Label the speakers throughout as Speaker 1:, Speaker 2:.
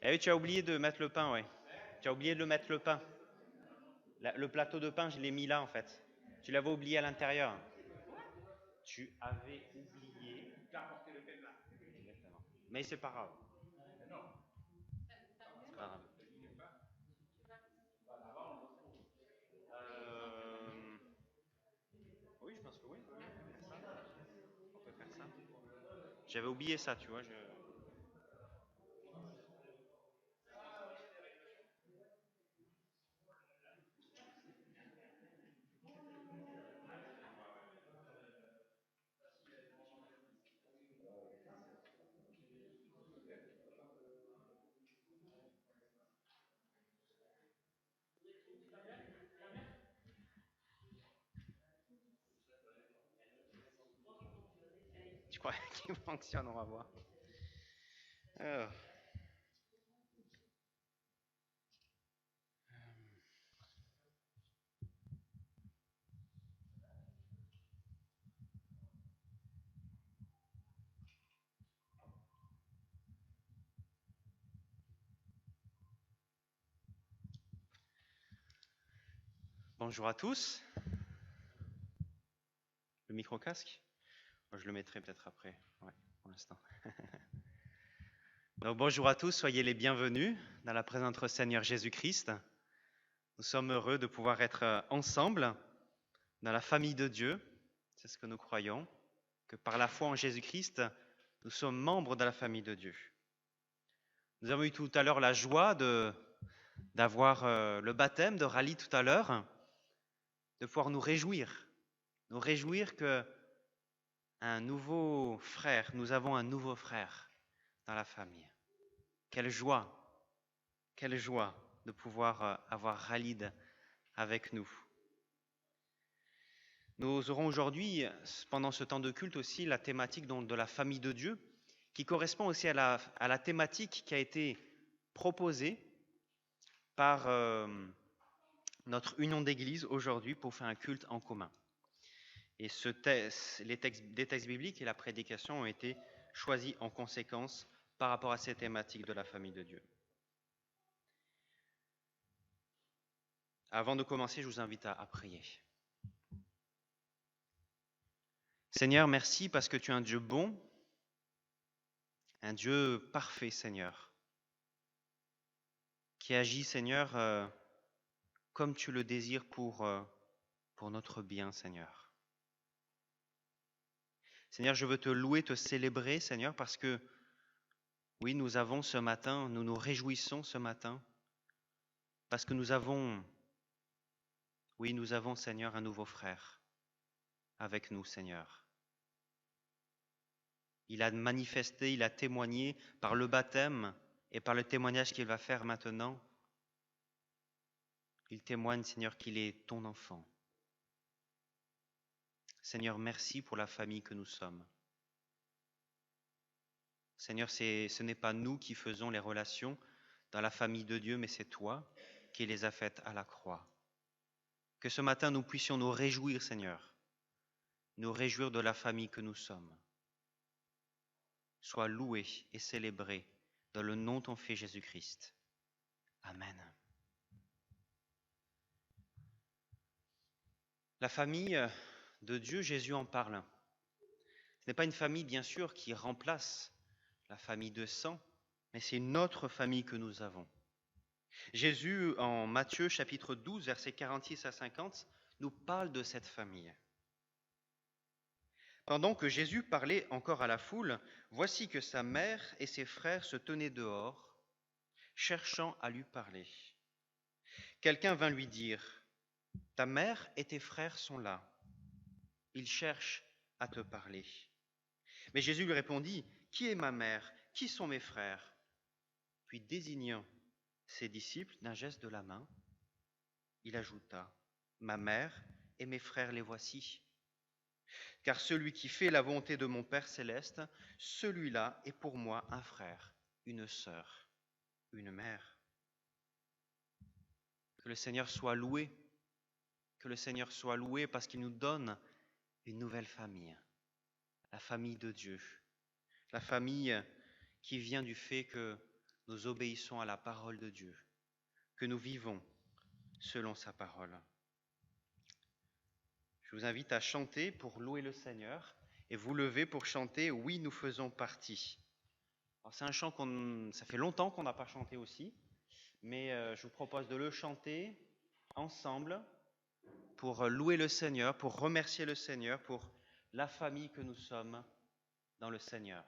Speaker 1: Eh oui, tu as oublié de mettre le pain, ouais. Tu as oublié de le mettre le pain. Le plateau de pain, je l'ai mis là en fait. Tu l'avais oublié à l'intérieur. Tu avais oublié. Exactement. Mais c'est pas grave. C'est pas grave. Euh, Oui, je pense que oui. Oui, on peut faire ça. On peut faire ça. J'avais oublié ça, tu vois. Je crois qu'il fonctionne, on va voir. Alors, bonjour à tous. Le micro-casque. Moi, je le mettrai peut-être après. Ouais, pour l'instant. Donc, bonjour à tous, soyez les bienvenus dans la présence de notre Seigneur Jésus-Christ. Nous sommes heureux de pouvoir être ensemble dans la famille de Dieu. C'est ce que nous croyons, que par la foi en Jésus-Christ, nous sommes membres de la famille de Dieu. Nous avons eu tout à l'heure la joie d'avoir le baptême de Rally tout à l'heure, de pouvoir nous réjouir que nous avons un nouveau frère dans la famille. Quelle joie de pouvoir avoir Khalid avec nous. Nous aurons aujourd'hui, pendant ce temps de culte aussi, la thématique donc, de la famille de Dieu, qui correspond aussi à la thématique qui a été proposée par notre union d'église aujourd'hui pour faire un culte en commun. Et des textes bibliques et la prédication ont été choisis en conséquence par rapport à ces thématiques de la famille de Dieu. Avant de commencer, je vous invite à prier. Seigneur, merci parce que tu es un Dieu bon, un Dieu parfait, Seigneur, qui agit, Seigneur, comme tu le désires pour notre bien, Seigneur. Seigneur, je veux te louer, te célébrer, Seigneur, parce que, oui, nous nous réjouissons ce matin, parce que nous avons, Seigneur, un nouveau frère avec nous, Seigneur. Il a manifesté, il a témoigné par le baptême et par le témoignage qu'il va faire maintenant. Il témoigne, Seigneur, qu'il est ton enfant. Seigneur, merci pour la famille que nous sommes. Seigneur, ce n'est pas nous qui faisons les relations dans la famille de Dieu, mais c'est toi qui les as faites à la croix. Que ce matin, nous puissions nous réjouir, Seigneur, nous réjouir de la famille que nous sommes. Sois loué et célébré dans le nom de ton Fils Jésus-Christ. Amen. La famille de Dieu, Jésus en parle. Ce n'est pas une famille, bien sûr, qui remplace la famille de sang, mais c'est une autre famille que nous avons. Jésus, en Matthieu chapitre 12, versets 46 à 50, nous parle de cette famille. Pendant que Jésus parlait encore à la foule, voici que sa mère et ses frères se tenaient dehors, cherchant à lui parler. Quelqu'un vint lui dire, « Ta mère et tes frères sont là. Ils cherchent à te parler. » Mais Jésus lui répondit, « Qui est ma mère? Qui sont mes frères ?» Puis désignant ses disciples d'un geste de la main, il ajouta, « Ma mère et mes frères les voici. Car celui qui fait la volonté de mon Père céleste, celui-là est pour moi un frère, une sœur, une mère. » Que le Seigneur soit loué, parce qu'il nous donne une nouvelle famille, la famille de Dieu, la famille qui vient du fait que nous obéissons à la parole de Dieu, que nous vivons selon sa parole. Je vous invite à chanter pour louer le Seigneur et vous lever pour chanter « Oui, nous faisons partie ». Alors c'est un chant ça fait longtemps qu'on n'a pas chanté aussi, mais je vous propose de le chanter ensemble pour louer le Seigneur, pour remercier le Seigneur, pour la famille que nous sommes dans le Seigneur.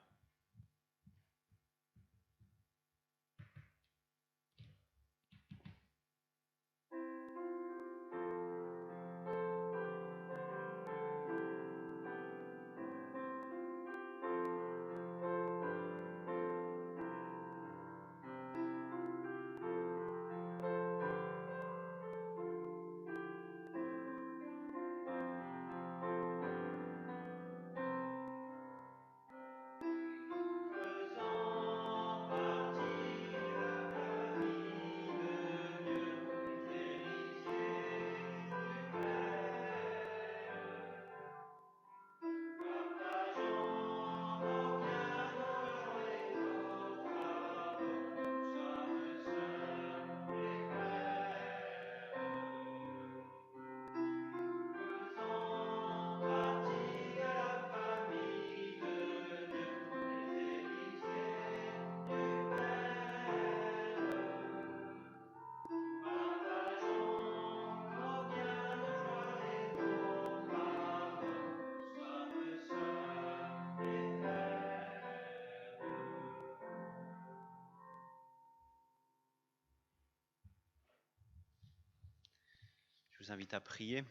Speaker 1: Je vous invite à prier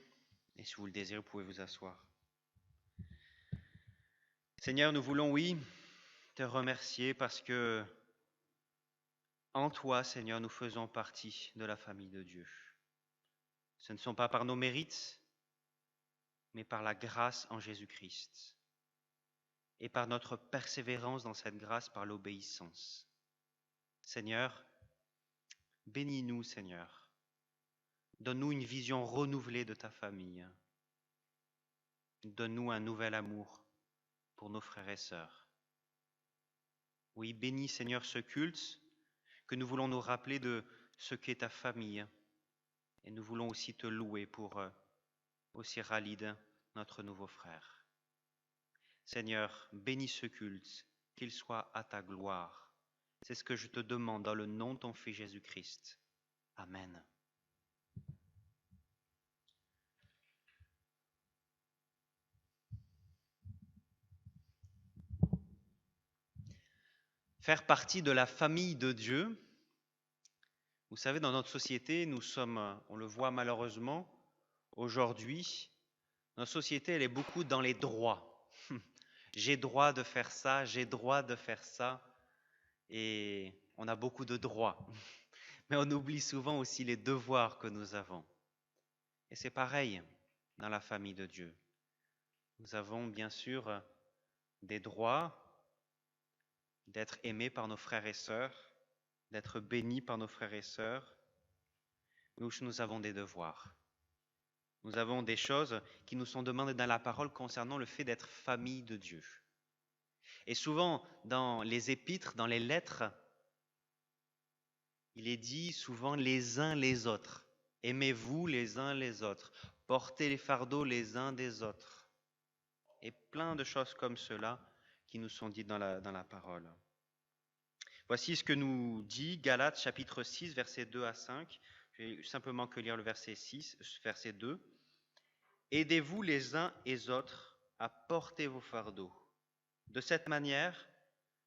Speaker 1: et si vous le désirez, vous pouvez vous asseoir. Seigneur, nous voulons, oui, te remercier parce que en toi, Seigneur, nous faisons partie de la famille de Dieu. Ce ne sont pas par nos mérites, mais par la grâce en Jésus-Christ et par notre persévérance dans cette grâce, par l'obéissance. Seigneur, bénis-nous, Seigneur. Donne-nous une vision renouvelée de ta famille. Donne-nous un nouvel amour pour nos frères et sœurs. Oui, bénis, Seigneur, ce culte que nous voulons nous rappeler de ce qu'est ta famille. Et nous voulons aussi te louer pour aussi Khalid, notre nouveau frère. Seigneur, bénis ce culte, qu'il soit à ta gloire. C'est ce que je te demande dans le nom de ton Fils Jésus-Christ. Amen. Faire partie de la famille de Dieu. Vous savez, dans notre société, on le voit malheureusement, aujourd'hui, notre société, elle est beaucoup dans les droits. J'ai droit de faire ça, j'ai droit de faire ça, et on a beaucoup de droits. Mais on oublie souvent aussi les devoirs que nous avons. Et c'est pareil dans la famille de Dieu. Nous avons bien sûr des droits d'être aimés par nos frères et sœurs, d'être bénis par nos frères et sœurs, mais aussi nous avons des devoirs. Nous avons des choses qui nous sont demandées dans la parole concernant le fait d'être famille de Dieu. Et souvent, dans les épîtres, dans les lettres, il est dit souvent les uns les autres. Aimez-vous les uns les autres. Portez les fardeaux les uns des autres. Et plein de choses comme cela qui nous sont dites dans la parole. Voici ce que nous dit Galates chapitre 6, versets 2 à 5. Je vais simplement que lire le verset 6, verset 2. Aidez-vous les uns et les autres à porter vos fardeaux. De cette manière,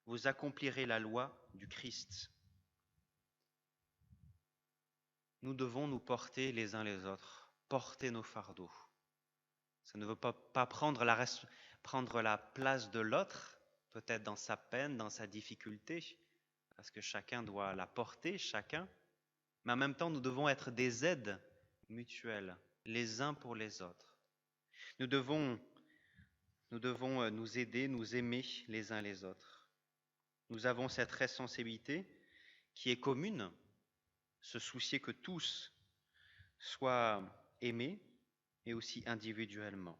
Speaker 1: vous accomplirez la loi du Christ. Nous devons nous porter les uns les autres, porter nos fardeaux. Ça ne veut pas prendre la place de l'autre, peut-être dans sa peine, dans sa difficulté, parce que chacun doit la porter, chacun. Mais en même temps, nous devons être des aides mutuelles, les uns pour les autres. Nous devons nous aider, nous aimer les uns les autres. Nous avons cette responsabilité qui est commune, se soucier que tous soient aimés et aussi individuellement.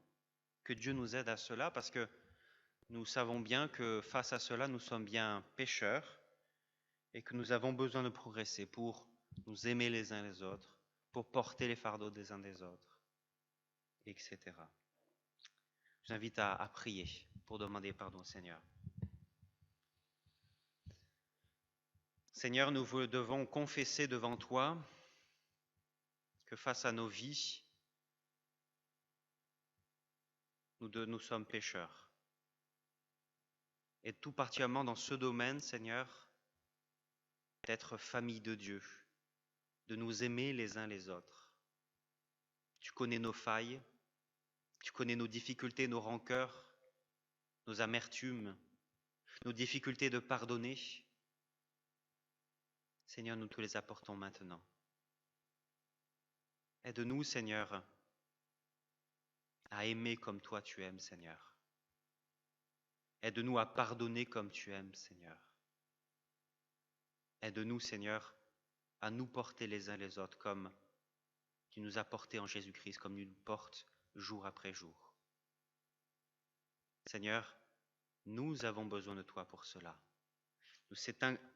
Speaker 1: Que Dieu nous aide à cela parce que nous savons bien que face à cela, nous sommes bien pécheurs et que nous avons besoin de progresser pour nous aimer les uns les autres, pour porter les fardeaux des uns des autres, etc. Je vous invite à prier pour demander pardon au Seigneur. Seigneur, nous vous devons confesser devant toi que face à nos vies, nous sommes pécheurs. Et tout particulièrement dans ce domaine, Seigneur, d'être famille de Dieu, de nous aimer les uns les autres. Tu connais nos failles, tu connais nos difficultés, nos rancœurs, nos amertumes, nos difficultés de pardonner. Seigneur, nous te les apportons maintenant. Aide-nous, Seigneur, à aimer comme toi tu aimes, Seigneur. Aide-nous à pardonner comme tu aimes, Seigneur. Aide-nous, Seigneur, à nous porter les uns les autres comme tu nous as portés en Jésus-Christ, comme tu nous portes jour après jour. Seigneur, nous avons besoin de toi pour cela.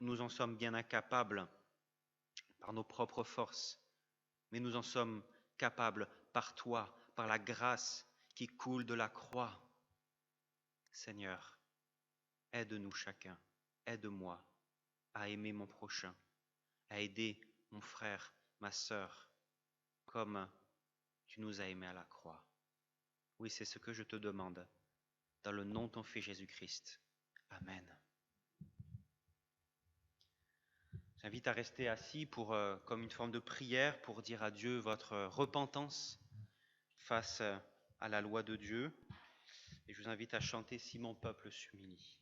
Speaker 1: Nous en sommes bien incapables par nos propres forces, mais nous en sommes capables par toi, par la grâce qui coule de la croix. Seigneur, aide-nous chacun, aide-moi à aimer mon prochain, à aider mon frère, ma sœur, comme tu nous as aimés à la croix. Oui, c'est ce que je te demande, dans le nom de ton Fils Jésus-Christ. Amen. J'invite à rester assis comme une forme de prière pour dire à Dieu votre repentance face à la loi de Dieu. Et je vous invite à chanter « Si mon peuple s'humilie ».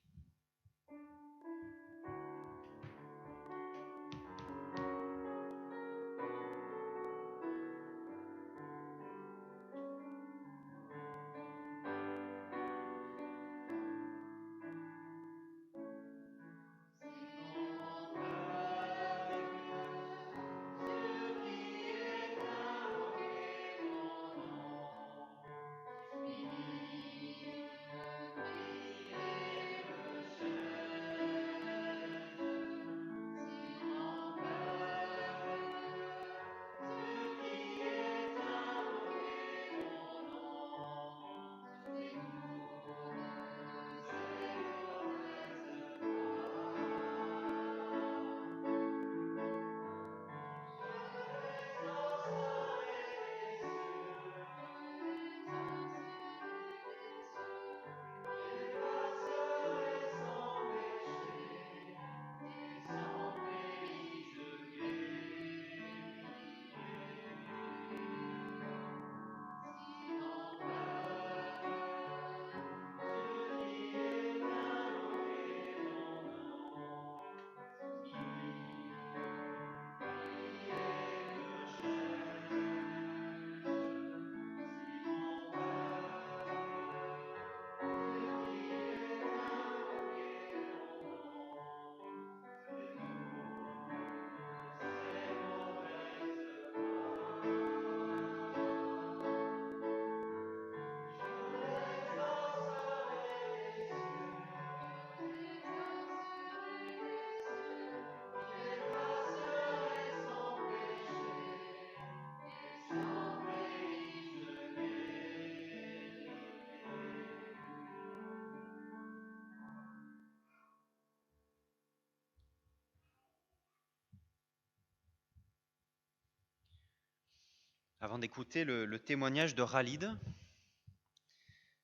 Speaker 1: Avant d'écouter le témoignage de Khalid,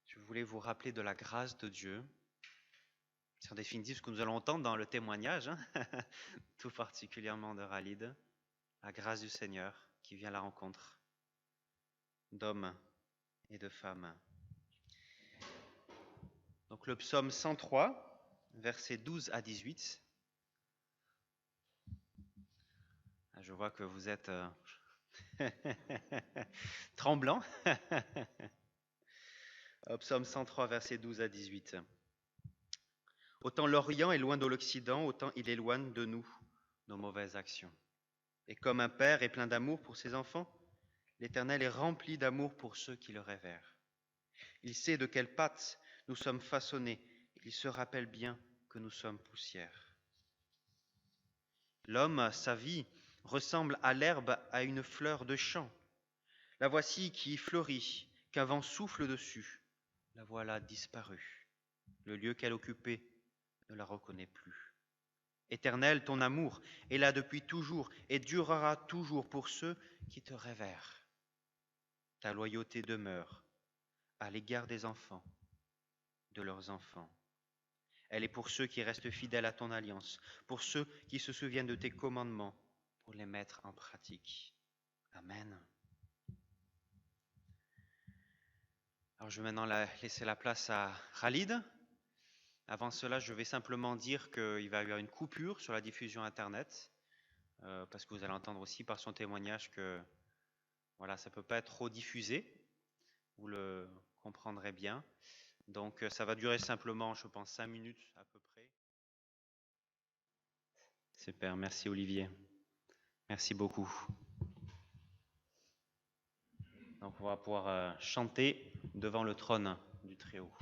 Speaker 1: je voulais vous rappeler de la grâce de Dieu. C'est en définitive ce que nous allons entendre dans le témoignage, tout particulièrement de Khalid, la grâce du Seigneur qui vient à la rencontre d'hommes et de femmes. Donc le psaume 103, versets 12 à 18. Je vois que vous êtes tremblant. Psaume 103, versets 12 à 18. Autant l'Orient est loin de l'Occident, autant il éloigne de nous nos mauvaises actions. Et comme un père est plein d'amour pour ses enfants, l'Éternel est rempli d'amour pour ceux qui le révèrent. Il sait de quelle pâte nous sommes façonnés, il se rappelle bien que nous sommes poussière. L'homme, sa vie, ressemble à l'herbe à une fleur de champ. La voici qui fleurit, qu'un vent souffle dessus. La voilà disparue. Le lieu qu'elle occupait ne la reconnaît plus. Éternel, ton amour est là depuis toujours et durera toujours pour ceux qui te révèrent. Ta loyauté demeure à l'égard des enfants, de leurs enfants. Elle est pour ceux qui restent fidèles à ton alliance, pour ceux qui se souviennent de tes commandements, pour les mettre en pratique. Amen. Alors je vais maintenant laisser la place à Khalid. Avant cela, je vais simplement dire qu'il va y avoir une coupure sur la diffusion Internet, parce que vous allez entendre aussi par son témoignage que voilà, ça ne peut pas être trop diffusé, vous le comprendrez bien. Donc ça va durer simplement, je pense, 5 minutes à peu près. Super, merci Olivier. Merci beaucoup. Donc on va pouvoir chanter devant le trône du Très-Haut.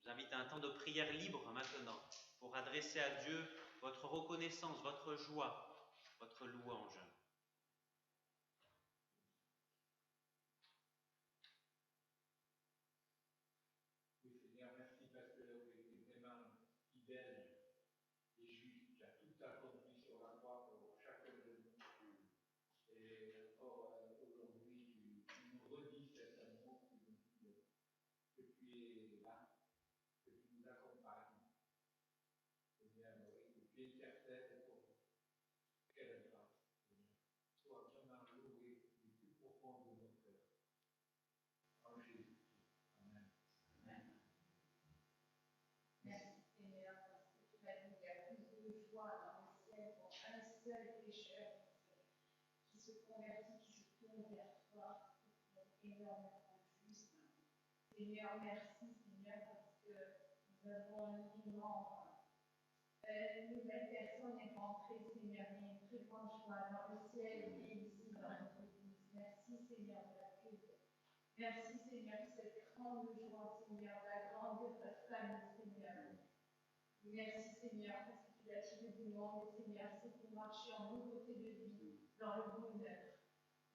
Speaker 1: Je vous invite à un temps de prière libre maintenant pour adresser à Dieu votre reconnaissance, votre joie, votre louange.
Speaker 2: Oui, Seigneur, merci parce que vous êtes vraiment fidèle et juste. Tu as tout accompli sur la croix pour chacun de nous. Et encore aujourd'hui, tu nous redis cet amour, tu nous dis que tu es là, que tu nous accompagnes. Seigneur, oui, que tu intercèdes pour quelle grâce, Seigneur. Sois vraiment loué du plus profond de nos cœurs. En Jésus. Amen.
Speaker 3: Amen. Merci Seigneur, parce que tu m'as dit qu'il y a plus de joie dans le ciel pour un seul pécheur qui se convertit, qui se tourne vers toi, énormément juste. Seigneur, merci Seigneur, parce que nous avons un nouvelle personne est rentrée, Seigneur, il y a une très grande joie dans le ciel et ici dans notre église. Merci Seigneur de l'accueil. Merci Seigneur de cette grande joie, Seigneur, de la grande famille, Seigneur. Merci Seigneur, parce que tu l'as tiré du monde, Seigneur, c'est pour marcher en nouveauté de vie, dans le bonheur.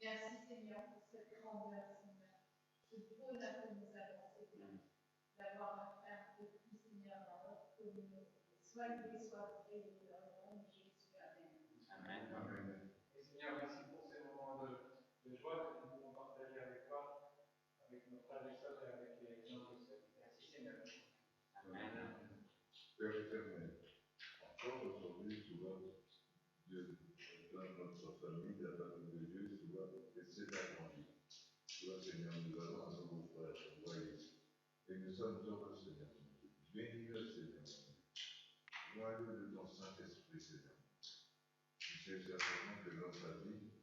Speaker 3: Merci Seigneur pour cette grandeur, Seigneur, ce bonheur que nous avons, Seigneur, d'avoir un frère de plus, Seigneur, dans notre communauté. Sois loué, sois béni dans le nom de Jésus. Amen.
Speaker 2: Amen. Et Seigneur, merci pour ces moments de joie que nous pouvons partager avec toi, avec nos frères et sœurs et avec les gens qui s'aiment. Merci Seigneur.
Speaker 4: Amen. Père éternel, encore aujourd'hui, souvent, Dieu, dans notre famille, la famille de Dieu, souvent, essaie d'agrandir. Toi, Seigneur, nous allons à nos frères, voyez. Et nous sommes heureux, Seigneur. Bénis-le, Seigneur. Joyeux de ton Saint-Esprit, Seigneur. Tu sais certainement que dans sa vie,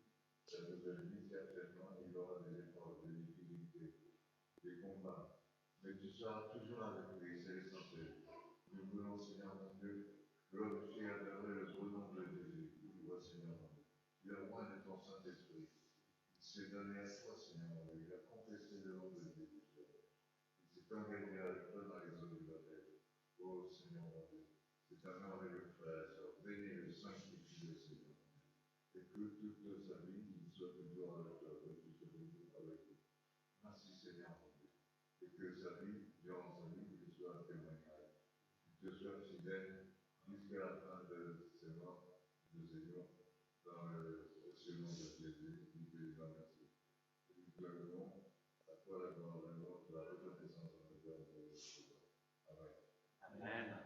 Speaker 4: sa nouvelle vie, certainement, il aura des efforts, des difficultés, des combats. Mais tu seras toujours avec lui, c'est l'essentiel. Nous voulons, Seigneur mon Dieu, glorifier et adorer le beau nom de Jésus. Tu vois, Seigneur mon Dieu. Il a loin de ton Saint-Esprit. Il s'est donné à toi, Seigneur mon Dieu. Il a confessé le nom de Jésus. Il s'est engagé avec toi dans les eaux du baptême. Oh Seigneur mon Dieu. C'est un merveilleux frère, sœur. Bénis le sanctifie-le, Seigneur. Et que toute sa vie, il soit toujours avec toi, que tu sois toujours avec lui. Merci Seigneur mon Dieu. Et que sa vie, durant sa vie, il soit un témoignage. Qu'il te soit fidèle jusqu'à la fin de ses morts, de ses jours, dans le nom de Jésus. Nous te disons merci. Et nous te levons à toi la gloire, la reconnaissance en le cœur de Jésus. Amen.
Speaker 1: Amen.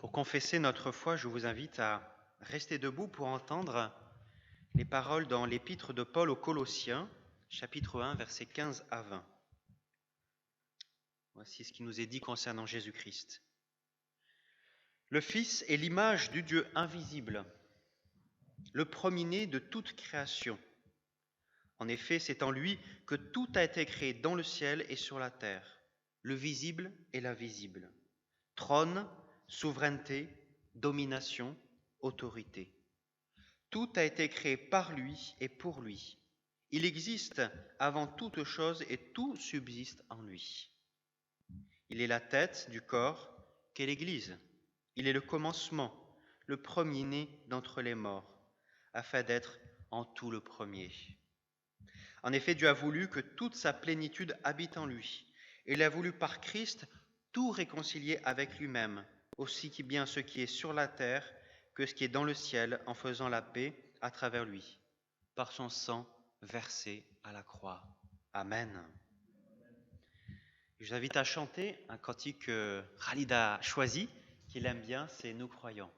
Speaker 1: Pour confesser notre foi, je vous invite à rester debout pour entendre les paroles dans l'épître de Paul aux Colossiens, chapitre 1, versets 15 à 20. Voici ce qui nous est dit concernant Jésus-Christ. Le Fils est l'image du Dieu invisible, le premier-né de toute création. En effet, c'est en lui que tout a été créé dans le ciel et sur la terre, le visible et l'invisible. Trône, souveraineté, domination, autorité. Tout a été créé par lui et pour lui. Il existe avant toute chose et tout subsiste en lui. Il est la tête du corps qu'est l'Église. Il est le commencement, le premier-né d'entre les morts, afin d'être en tout le premier. En effet, Dieu a voulu que toute sa plénitude habite en lui. Et il a voulu par Christ tout réconcilier avec lui-même, aussi bien ce qui est sur la terre que ce qui est dans le ciel, en faisant la paix à travers lui, par son sang versé à la croix. Amen. Je vous invite à chanter un cantique que Khalid a choisi, qu'il aime bien, c'est « Nous croyons ».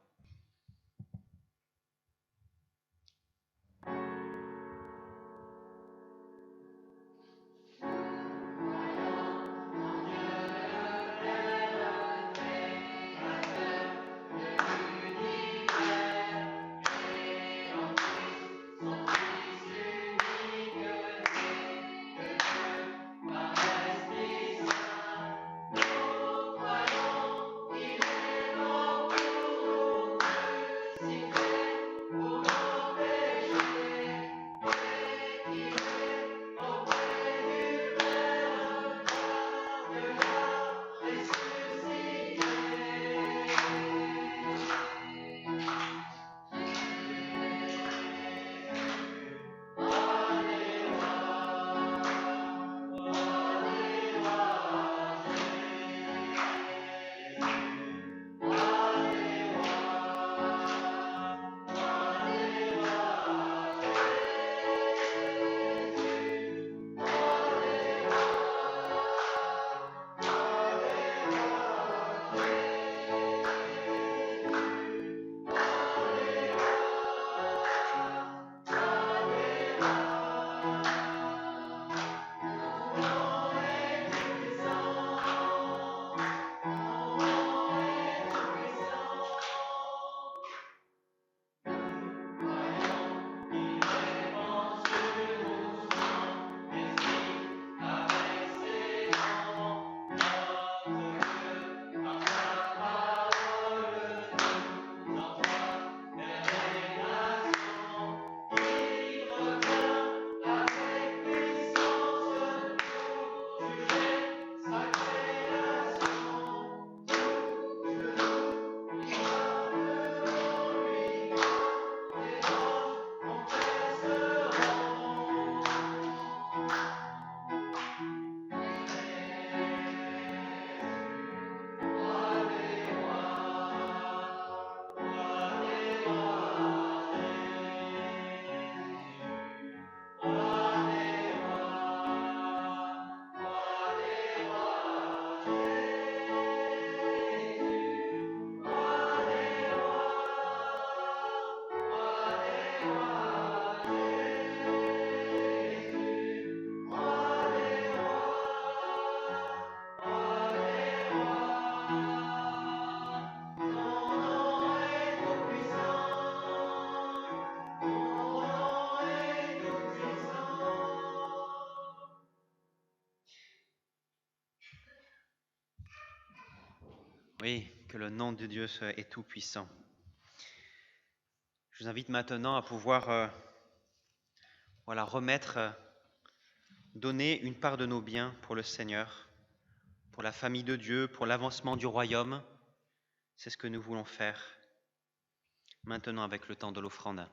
Speaker 1: Oui, que le nom de Dieu est tout-puissant. Je vous invite maintenant à pouvoir donner une part de nos biens pour le Seigneur, pour la famille de Dieu, pour l'avancement du royaume. C'est ce que nous voulons faire maintenant avec le temps de l'offrande.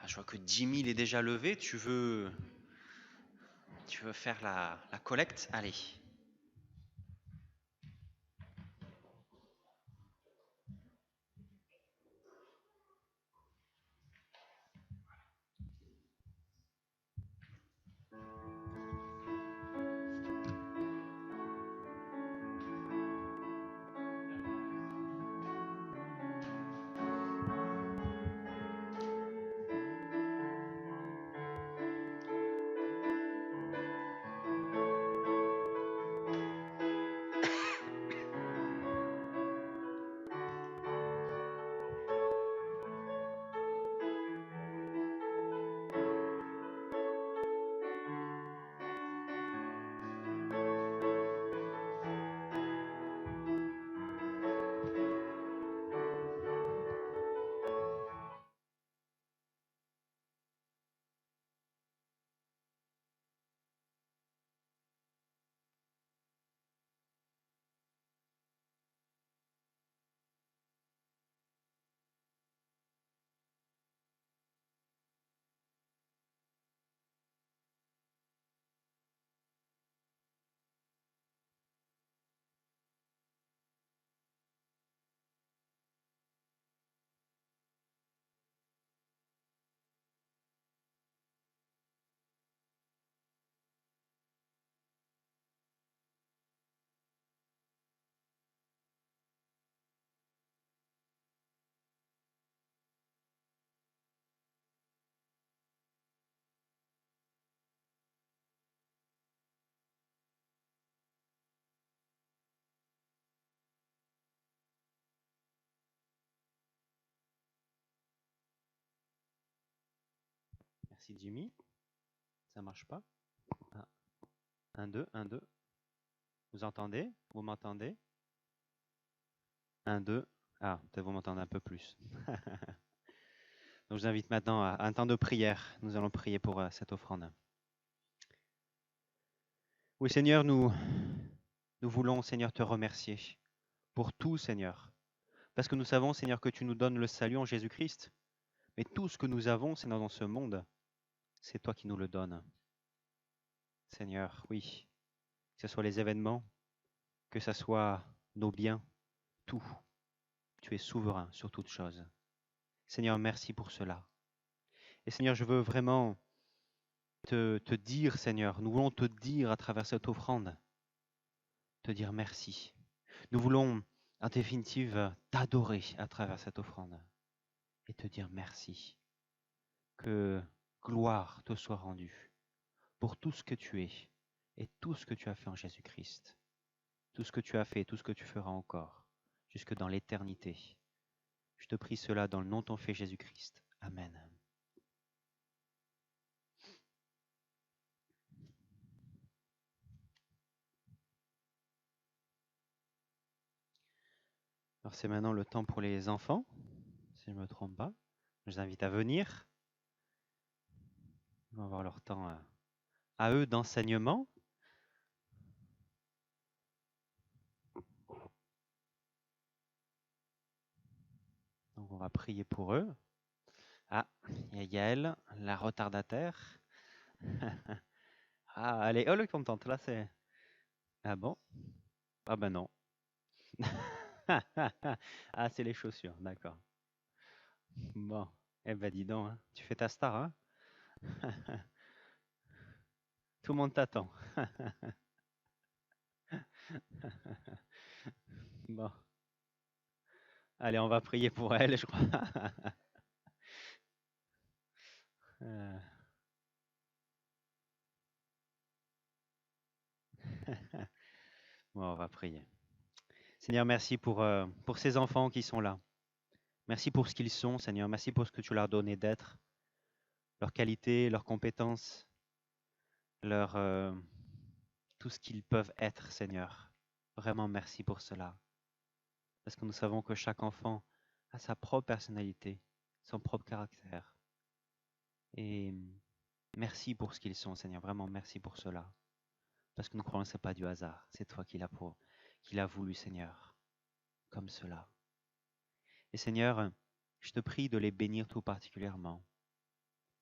Speaker 1: Je vois que 10 000 est déjà levé. Tu veux faire la collecte? Allez. Merci Jimmy. Ça marche pas. Ah. 1, 2, 1, 2. Vous entendez? Vous m'entendez? 1, 2. Ah, peut-être vous m'entendez un peu plus. Donc je vous invite maintenant à un temps de prière. Nous allons prier pour cette offrande. Oui Seigneur, nous voulons Seigneur te remercier pour tout Seigneur. Parce que nous savons Seigneur que tu nous donnes le salut en Jésus-Christ. Mais tout ce que nous avons Seigneur dans ce monde, c'est toi qui nous le donnes. Seigneur, oui. Que ce soit les événements, que ce soit nos biens, tout. Tu es souverain sur toutes choses. Seigneur, merci pour cela. Et Seigneur, je veux vraiment te dire, Seigneur, nous voulons te dire à travers cette offrande, te dire merci. Nous voulons, en définitive, t'adorer à travers cette offrande et te dire merci. Que gloire te soit rendue pour tout ce que tu es et tout ce que tu as fait en Jésus-Christ. Tout ce que tu as fait et tout ce que tu feras encore, jusque dans l'éternité. Je te prie cela dans le nom de ton Fils Jésus-Christ. Amen. Alors c'est maintenant le temps pour les enfants, si je ne me trompe pas. Je les invite à venir. Ils vont avoir leur temps à eux d'enseignement. Donc on va prier pour eux. Ah, il y a Yael, la retardataire. Ah, elle est contente. Là, c'est... Ah bon? Ah ben non. Ah, c'est les chaussures, d'accord. Bon, eh ben dis donc, hein. Tu fais ta star, hein? Tout le monde t'attend. Bon, allez, on va prier pour elle, je crois. Euh. Bon, on va prier. Seigneur, merci pour ces enfants qui sont là. Merci pour ce qu'ils sont, Seigneur. Merci pour ce que tu leur as donné d'être, leur qualité, leurs compétences, tout ce qu'ils peuvent être, Seigneur. Vraiment, merci pour cela. Parce que nous savons que chaque enfant a sa propre personnalité, son propre caractère. Et merci pour ce qu'ils sont, Seigneur. Vraiment, merci pour cela. Parce que nous croyons que ce n'est pas du hasard. C'est toi qui l'as voulu, Seigneur, comme cela. Et Seigneur, je te prie de les bénir tout particulièrement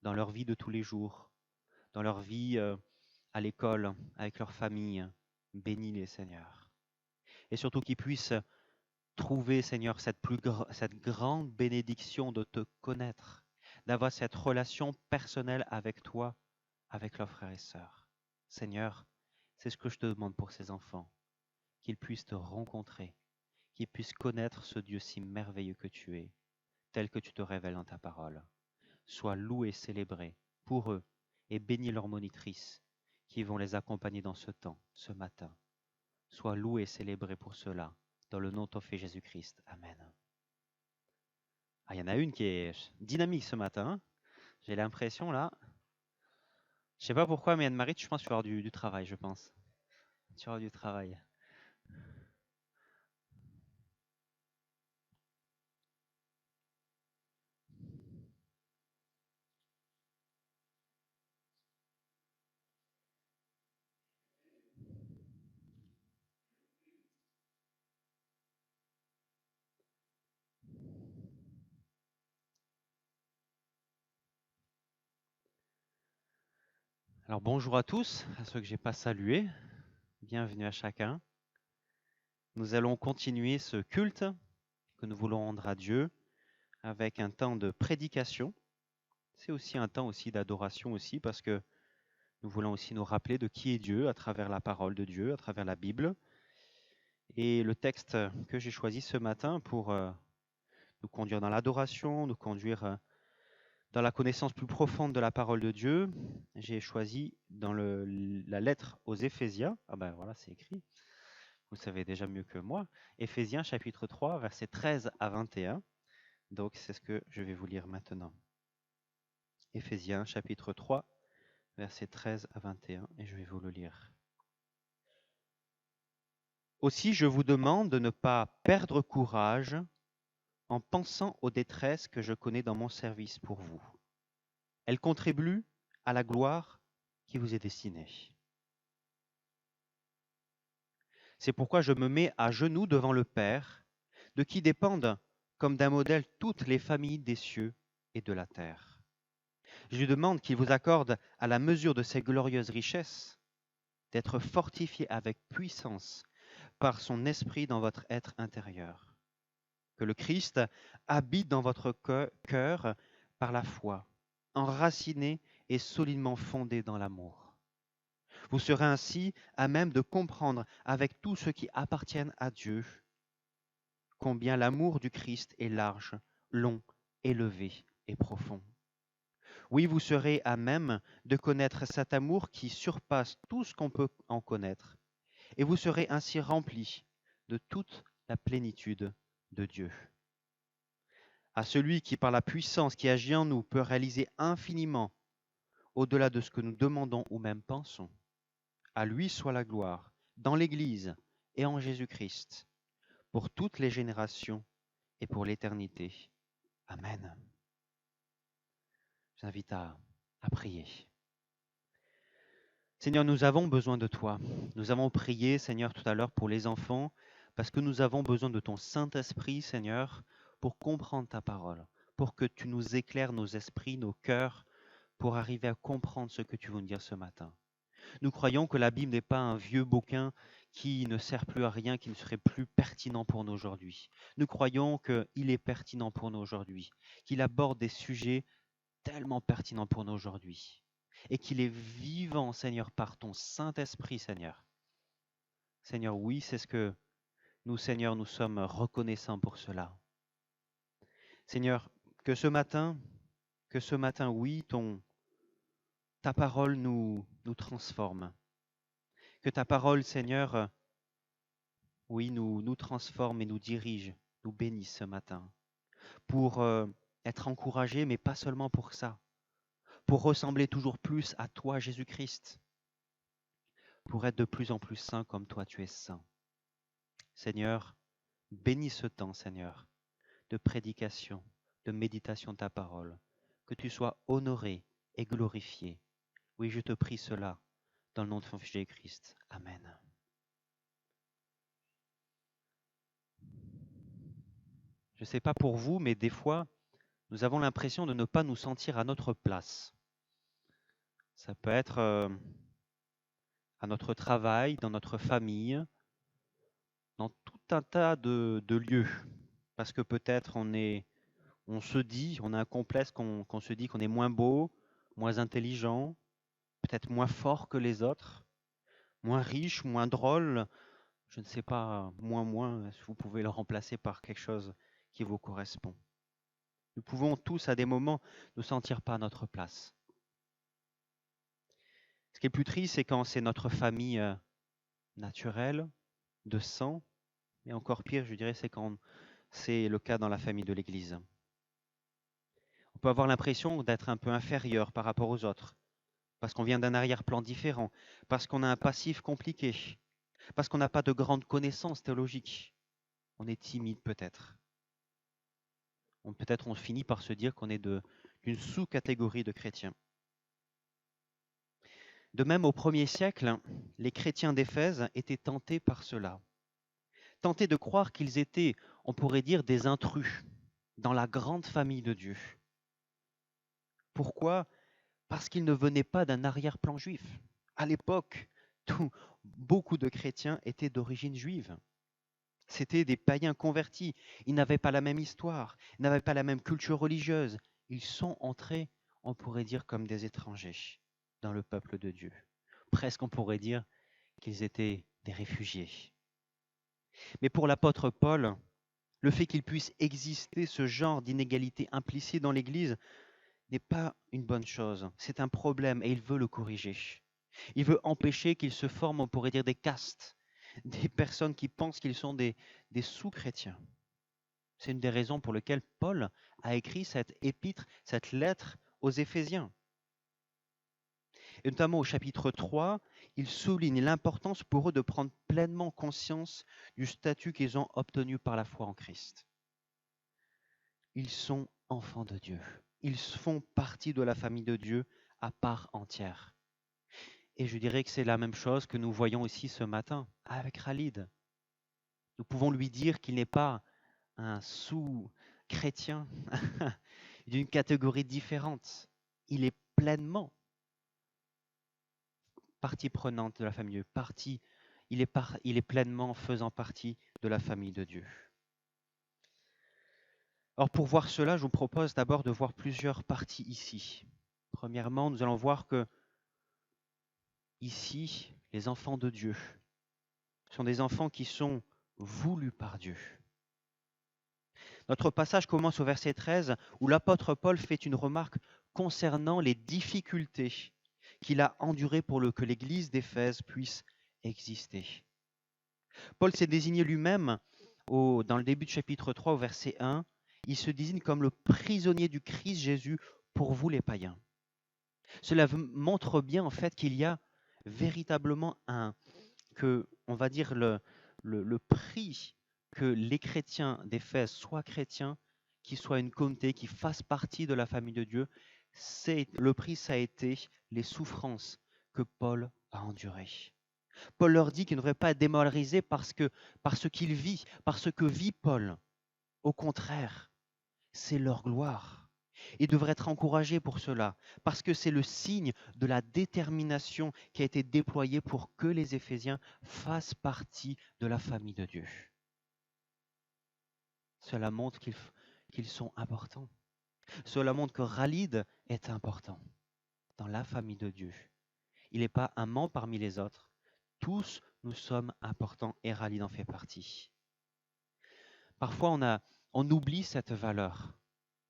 Speaker 1: dans leur vie de tous les jours, dans leur vie à l'école, avec leur famille. Bénis-les, Seigneur. Et surtout qu'ils puissent trouver, Seigneur, cette grande bénédiction de te connaître, d'avoir cette relation personnelle avec toi, avec leurs frères et sœurs. Seigneur, c'est ce que je te demande pour ces enfants, qu'ils puissent te rencontrer, qu'ils puissent connaître ce Dieu si merveilleux que tu es, tel que tu te révèles dans ta parole. Sois loué et célébré pour eux et bénis leurs monitrices qui vont les accompagner dans ce temps, ce matin. Sois loué et célébré pour cela, dans le nom de ton Fils Jésus-Christ. Amen. Ah, il y en a une qui est dynamique ce matin. Hein. J'ai l'impression là. Je sais pas pourquoi, mais Anne-Marie, je pense que tu vas avoir du travail, je pense. Tu vas avoir du travail. Alors bonjour à tous, à ceux que je n'ai pas salués. Bienvenue à chacun. Nous allons continuer ce culte que nous voulons rendre à Dieu avec un temps de prédication. C'est aussi un temps aussi d'adoration aussi parce que nous voulons aussi nous rappeler de qui est Dieu à travers la parole de Dieu, à travers la Bible. Et le texte que j'ai choisi ce matin pour nous conduire dans l'adoration, nous conduire dans la connaissance plus profonde de la parole de Dieu, j'ai choisi dans la lettre aux Éphésiens. Ah ben voilà, c'est écrit. Vous savez déjà mieux que moi. Éphésiens chapitre 3, versets 13 à 21. Donc c'est ce que je vais vous lire maintenant. Éphésiens chapitre 3, versets 13 à 21, et je vais vous le lire. Aussi, je vous demande de ne pas perdre courage en pensant aux détresses que je connais dans mon service pour vous. Elles contribuent à la gloire qui vous est destinée. C'est pourquoi je me mets à genoux devant le Père, de qui dépendent comme d'un modèle toutes les familles des cieux et de la terre. Je lui demande qu'il vous accorde, à la mesure de ses glorieuses richesses, d'être fortifié avec puissance par son esprit dans votre être intérieur. Que le Christ habite dans votre cœur par la foi, enraciné et solidement fondé dans l'amour. Vous serez ainsi à même de comprendre avec tous ceux qui appartiennent à Dieu combien l'amour du Christ est large, long, élevé et profond. Oui, vous serez à même de connaître cet amour qui surpasse tout ce qu'on peut en connaître, et vous serez ainsi remplis de toute la plénitude de Dieu. À celui qui, par la puissance qui agit en nous, peut réaliser infiniment au-delà de ce que nous demandons ou même pensons, à lui soit la gloire, dans l'Église et en Jésus-Christ, pour toutes les générations et pour l'éternité. Amen. Je vous invite à prier. Seigneur, nous avons besoin de toi. Nous avons prié, Seigneur, tout à l'heure pour les enfants, parce que nous avons besoin de ton Saint-Esprit, Seigneur, pour comprendre ta parole, pour que tu nous éclaires nos esprits, nos cœurs, pour arriver à comprendre ce que tu veux nous dire ce matin. Nous croyons que la Bible n'est pas un vieux bouquin qui ne sert plus à rien, qui ne serait plus pertinent pour nous aujourd'hui. Nous croyons qu'il est pertinent pour nous aujourd'hui, qu'il aborde des sujets tellement pertinents pour nous aujourd'hui, et qu'il est vivant, Seigneur, par ton Saint-Esprit, Seigneur. Seigneur, oui, c'est ce que nous, Seigneur, nous sommes reconnaissants pour cela. Seigneur, que ce matin, oui, ta parole nous transforme. Que ta parole, Seigneur, oui, nous transforme et nous dirige, nous bénisse ce matin. Pour être encouragés, mais pas seulement pour ça. Pour ressembler toujours plus à toi, Jésus-Christ. Pour être de plus en plus saint comme toi, tu es saint. Seigneur, bénis ce temps, Seigneur, de prédication, de méditation de ta parole. Que tu sois honoré et glorifié. Oui, je te prie cela dans le nom de ton Fils Jésus-Christ. Amen. Je ne sais pas pour vous, mais des fois, nous avons l'impression de ne pas nous sentir à notre place. Ça peut être à notre travail, dans notre famille, dans tout un tas de lieux. Parce que peut-être on se dit, on a un complexe qu'on se dit qu'on est moins beau, moins intelligent, peut-être moins fort que les autres, moins riche, moins drôle, je ne sais pas, moins, si vous pouvez le remplacer par quelque chose qui vous correspond. Nous pouvons tous, à des moments, nous sentir pas à notre place. Ce qui est plus triste, c'est quand c'est notre famille naturelle, de sang, et encore pire, je dirais, c'est quand c'est le cas dans la famille de l'Église. On peut avoir l'impression d'être un peu inférieur par rapport aux autres, parce qu'on vient d'un arrière-plan différent, parce qu'on a un passif compliqué, parce qu'on n'a pas de grandes connaissances théologiques. On est timide peut-être. Peut-être on finit par se dire qu'on est d'une sous-catégorie de chrétiens. De même, au 1er siècle, les chrétiens d'Éphèse étaient tentés par cela. Tentés de croire qu'ils étaient, on pourrait dire, des intrus dans la grande famille de Dieu. Pourquoi ? Parce qu'ils ne venaient pas d'un arrière-plan juif. À l'époque, beaucoup de chrétiens étaient d'origine juive. C'étaient des païens convertis. Ils n'avaient pas la même histoire, ils n'avaient pas la même culture religieuse. Ils sont entrés, on pourrait dire, comme des étrangers dans le peuple de Dieu. Presque on pourrait dire qu'ils étaient des réfugiés. Mais pour l'apôtre Paul, le fait qu'il puisse exister ce genre d'inégalité implicite dans l'Église n'est pas une bonne chose. C'est un problème et il veut le corriger. Il veut empêcher qu'il se forme, on pourrait dire, des castes, des personnes qui pensent qu'ils sont des sous-chrétiens. C'est une des raisons pour lesquelles Paul a écrit cette épître, cette lettre aux Éphésiens. Et notamment au chapitre 3, il souligne l'importance pour eux de prendre pleinement conscience du statut qu'ils ont obtenu par la foi en Christ. Ils sont enfants de Dieu. Ils font partie de la famille de Dieu à part entière. Et je dirais que c'est la même chose que nous voyons aussi ce matin avec Khalid. Nous pouvons lui dire qu'il n'est pas un sous-chrétien d'une catégorie différente. Il est pleinement partie prenante de la famille de Dieu. Il est pleinement faisant partie de la famille de Dieu. Alors pour voir cela, je vous propose d'abord de voir plusieurs parties ici. Premièrement, nous allons voir que ici, les enfants de Dieu sont des enfants qui sont voulus par Dieu. Notre passage commence au verset 13 où l'apôtre Paul fait une remarque concernant les difficultés qu'il a endurées pour que l'église d'Éphèse puisse exister. Paul s'est désigné lui-même dans le début du chapitre 3 au verset 1. Il se désigne comme le prisonnier du Christ Jésus pour vous les païens. Cela montre bien en fait qu'il y a véritablement on va dire le prix que les chrétiens d'Éphèse soient chrétiens, qu'ils soient une communauté, qui fassent partie de la famille de Dieu. Le prix, ça a été les souffrances que Paul a endurées. Paul leur dit qu'il ne devrait pas être démoralisé parce qu'il vit, parce que vit Paul. Au contraire, c'est leur gloire. Ils devraient être encouragés pour cela, parce que c'est le signe de la détermination qui a été déployée pour que les Éphésiens fassent partie de la famille de Dieu. Cela montre qu'ils sont importants. Cela montre que Khalid est important dans la famille de Dieu. Il n'est pas un membre parmi les autres. Tous, nous sommes importants et Khalid en fait partie. Parfois, on oublie cette valeur,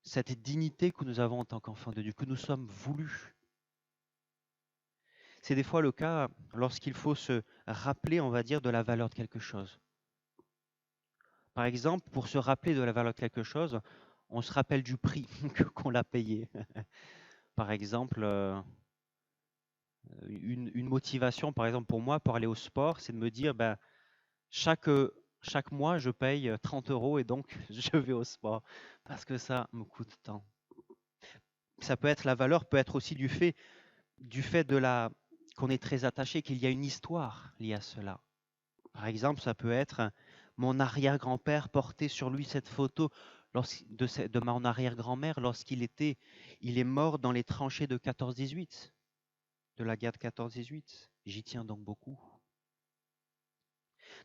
Speaker 1: cette dignité que nous avons en tant qu'enfants de Dieu, que nous sommes voulus. C'est des fois le cas lorsqu'il faut se rappeler, on va dire, de la valeur de quelque chose. Par exemple, pour se rappeler de la valeur de quelque chose, on se rappelle du prix qu'on l'a payé. Par exemple, une motivation, par exemple pour moi, pour aller au sport, c'est de me dire, chaque mois, je paye 30 € et donc je vais au sport parce que ça me coûte tant. Ça peut être, la valeur peut être aussi du fait qu'on est très attaché, qu'il y a une histoire liée à cela. Par exemple, ça peut être mon arrière-grand-père portait sur lui cette photo de mon arrière-grand-mère lorsqu'il est mort dans les tranchées de 14-18, de la guerre de 14-18. J'y tiens donc beaucoup.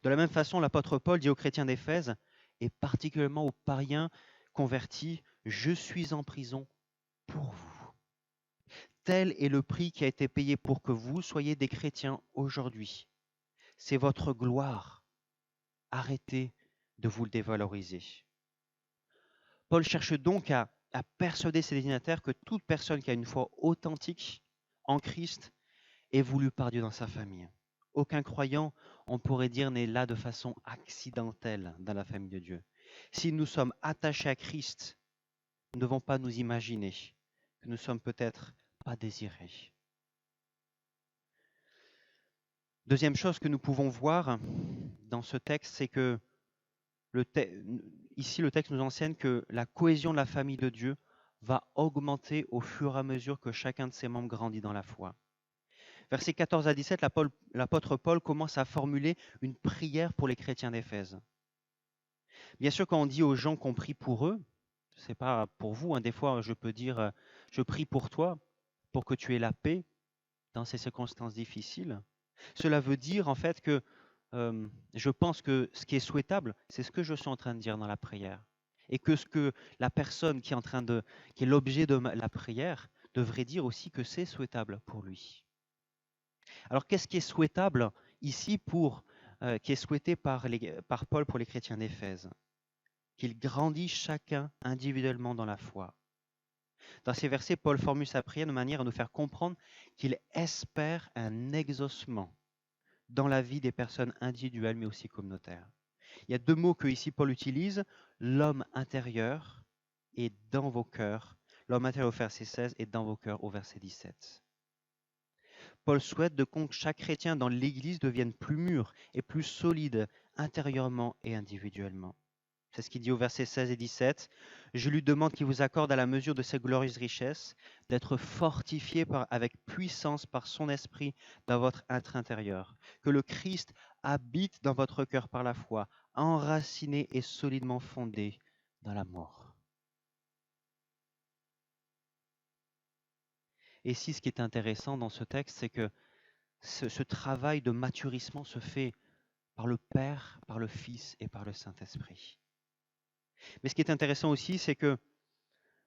Speaker 1: De la même façon, l'apôtre Paul dit aux chrétiens d'Éphèse, et particulièrement aux païens convertis, « Je suis en prison pour vous. Tel est le prix qui a été payé pour que vous soyez des chrétiens aujourd'hui. C'est votre gloire. Arrêtez de vous le dévaloriser. » Paul cherche donc à persuader ses destinataires que toute personne qui a une foi authentique en Christ est voulue par Dieu dans sa famille. Aucun croyant, on pourrait dire, n'est là de façon accidentelle dans la famille de Dieu. Si nous sommes attachés à Christ, nous ne devons pas nous imaginer que nous ne sommes peut-être pas désirés. Deuxième chose que nous pouvons voir dans ce texte, c'est que ici le texte nous enseigne que la cohésion de la famille de Dieu va augmenter au fur et à mesure que chacun de ses membres grandit dans la foi. Versets 14 à 17, l'apôtre Paul commence à formuler une prière pour les chrétiens d'Éphèse. Bien sûr, quand on dit aux gens qu'on prie pour eux, ce n'est pas pour vous, des fois je peux dire « je prie pour toi, pour que tu aies la paix dans ces circonstances difficiles ». Cela veut dire en fait que je pense que ce qui est souhaitable, c'est ce que je suis en train de dire dans la prière. Et que ce que la personne qui est l'objet de la prière devrait dire aussi que c'est souhaitable pour lui. Alors qu'est-ce qui est souhaitable ici qui est souhaité par Paul pour les chrétiens d'Éphèse? Qu'ils grandissent chacun individuellement dans la foi. Dans ces versets, Paul formule sa prière de manière à nous faire comprendre qu'il espère un exaucement dans la vie des personnes individuelles, mais aussi communautaires. Il y a deux mots que ici Paul utilise, l'homme intérieur et dans vos cœurs, l'homme intérieur au verset 16 et dans vos cœurs au verset 17. Paul souhaite que chaque chrétien dans l'Église devienne plus mûr et plus solide intérieurement et individuellement. C'est ce qu'il dit au verset 16 et 17. Je lui demande qu'il vous accorde à la mesure de ses glorieuses richesses d'être fortifié avec puissance par son esprit dans votre être intérieur. Que le Christ habite dans votre cœur par la foi, enraciné et solidement fondé dans l'amour. Et ici, ce qui est intéressant dans ce texte, c'est que ce travail de maturissement se fait par le Père, par le Fils et par le Saint-Esprit. Mais ce qui est intéressant aussi, c'est que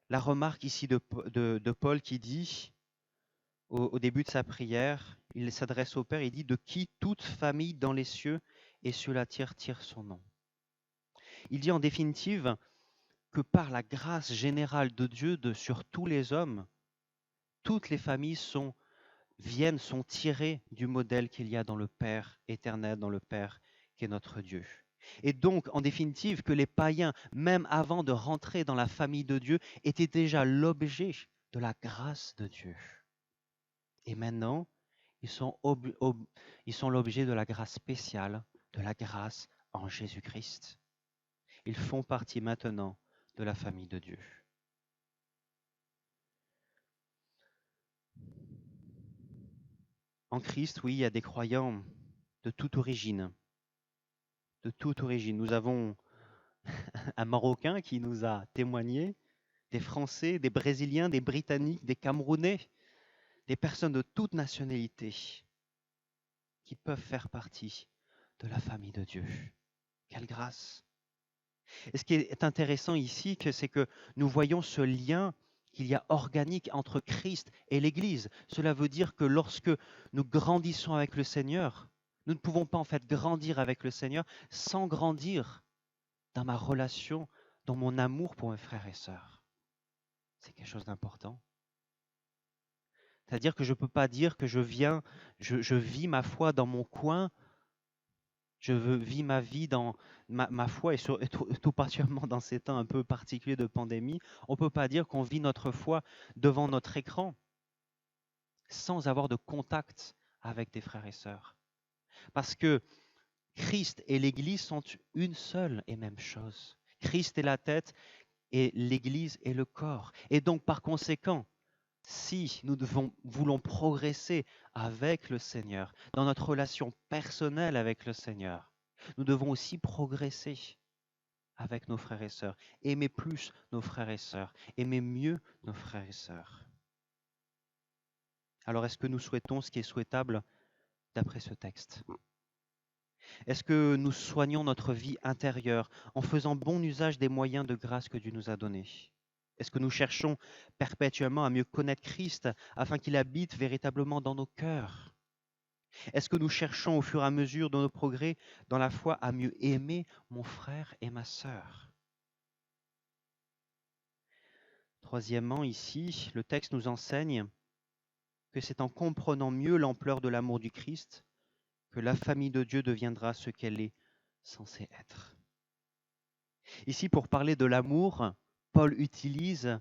Speaker 1: la remarque ici de Paul qui dit, au début de sa prière, il s'adresse au Père, il dit « de qui toute famille dans les cieux et sur la terre tire son nom ». Il dit en définitive que par la grâce générale de Dieu sur tous les hommes, toutes les familles sont tirées du modèle qu'il y a dans le Père éternel, dans le Père qui est notre Dieu. Et donc, en définitive, que les païens, même avant de rentrer dans la famille de Dieu, étaient déjà l'objet de la grâce de Dieu. Et maintenant, ils sont l'objet de la grâce spéciale, de la grâce en Jésus-Christ. Ils font partie maintenant de la famille de Dieu. En Christ, oui, il y a des croyants de toute origine. De toute origine. Nous avons un Marocain qui nous a témoigné, des Français, des Brésiliens, des Britanniques, des Camerounais, des personnes de toute nationalité qui peuvent faire partie de la famille de Dieu. Quelle grâce! Et ce qui est intéressant ici, c'est que nous voyons ce lien qu'il y a organique entre Christ et l'Église. Cela veut dire que lorsque nous grandissons avec le Seigneur, nous ne pouvons pas en fait grandir avec le Seigneur sans grandir dans ma relation, dans mon amour pour mes frères et sœurs. C'est quelque chose d'important. C'est-à-dire que je ne peux pas dire que je vis ma foi dans mon coin, vis ma vie dans ma foi, et tout particulièrement dans ces temps un peu particuliers de pandémie, on ne peut pas dire qu'on vit notre foi devant notre écran sans avoir de contact avec des frères et sœurs. Parce que Christ et l'Église sont une seule et même chose. Christ est la tête et l'Église est le corps. Et donc, par conséquent, si nous voulons progresser avec le Seigneur, dans notre relation personnelle avec le Seigneur, nous devons aussi progresser avec nos frères et sœurs, aimer plus nos frères et sœurs, aimer mieux nos frères et sœurs. Alors, est-ce que nous souhaitons ce qui est souhaitable d'après ce texte? Est-ce que nous soignons notre vie intérieure en faisant bon usage des moyens de grâce que Dieu nous a donnés? Est-ce que nous cherchons perpétuellement à mieux connaître Christ afin qu'il habite véritablement dans nos cœurs? Est-ce que nous cherchons au fur et à mesure de nos progrès dans la foi à mieux aimer mon frère et ma sœur? Troisièmement, ici, le texte nous enseigne que c'est en comprenant mieux l'ampleur de l'amour du Christ que la famille de Dieu deviendra ce qu'elle est censée être. Ici, pour parler de l'amour, Paul utilise,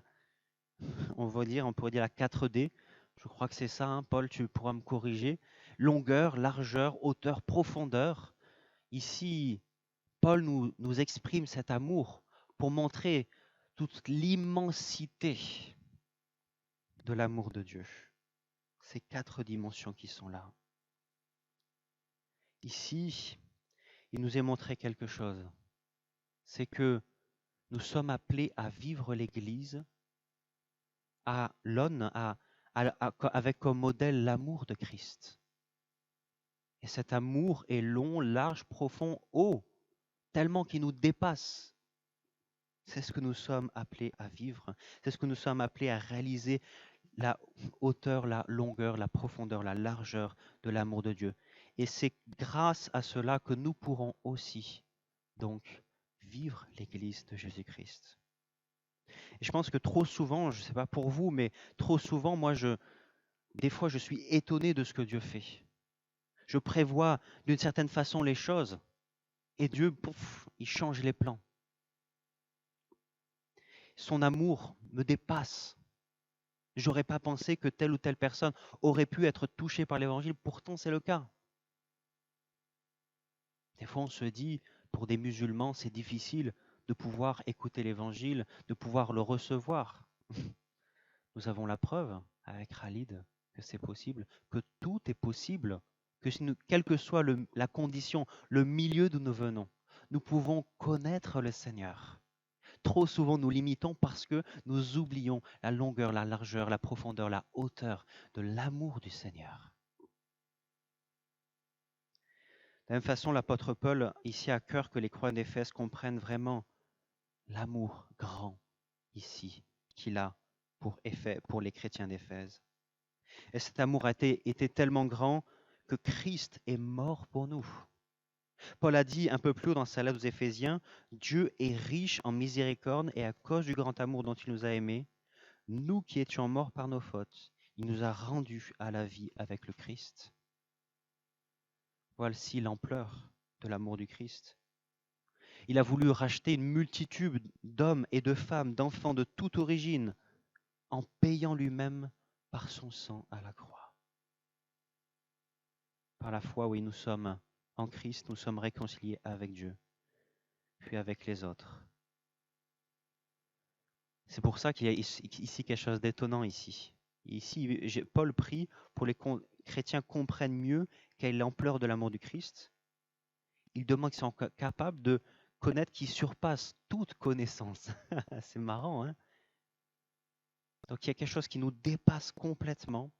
Speaker 1: on pourrait dire la 4D. Je crois que c'est ça, hein, Paul, tu pourras me corriger. Longueur, largeur, hauteur, profondeur. Ici, Paul nous exprime cet amour pour montrer toute l'immensité de l'amour de Dieu. Ces 4 dimensions qui sont là. Ici, il nous est montré quelque chose. C'est que nous sommes appelés à vivre l'Église avec comme modèle l'amour de Christ. Et cet amour est long, large, profond, haut, tellement qu'il nous dépasse. C'est ce que nous sommes appelés à vivre. C'est ce que nous sommes appelés à réaliser, la hauteur, la longueur, la profondeur, la largeur de l'amour de Dieu. Et c'est grâce à cela que nous pourrons aussi, donc, vivre l'Église de Jésus-Christ. Et je pense que trop souvent, je ne sais pas pour vous, mais trop souvent, des fois, je suis étonné de ce que Dieu fait. Je prévois d'une certaine façon les choses et Dieu, pouf, il change les plans. Son amour me dépasse
Speaker 5: J'aurais pas pensé que telle ou telle personne aurait pu être touchée par l'évangile, pourtant c'est le cas. Des fois, on se dit, pour des musulmans, c'est difficile de pouvoir écouter l'évangile, de pouvoir le recevoir. Nous avons la preuve avec Khalid que c'est possible, que tout est possible, que quelle que soit la condition, le milieu d'où nous venons, nous pouvons connaître le Seigneur. Trop souvent, nous limitons parce que nous oublions la longueur, la largeur, la profondeur, la hauteur de l'amour du Seigneur. De la même façon, l'apôtre Paul, ici, a à cœur que les croyants d'Éphèse comprennent vraiment l'amour grand, ici, qu'il a pour les chrétiens d'Éphèse. Et cet amour a été tellement grand que Christ est mort pour nous. Paul a dit un peu plus haut dans sa lettre aux Éphésiens, Dieu est riche en miséricorde et à cause du grand amour dont il nous a aimés, nous qui étions morts par nos fautes, il nous a rendus à la vie avec le Christ. Voici l'ampleur de l'amour du Christ. Il a voulu racheter une multitude d'hommes et de femmes, d'enfants de toute origine, en payant lui-même par son sang à la croix. Par la foi, oui, nous sommes en Christ, nous sommes réconciliés avec Dieu, puis avec les autres. C'est pour ça qu'il y a ici quelque chose d'étonnant ici. Ici, Paul prie pour les chrétiens comprennent mieux quelle est l'ampleur de l'amour du Christ. Il demande qu'ils soient capables de connaître qui surpasse toute connaissance. C'est marrant, hein? Donc il y a quelque chose qui nous dépasse complètement,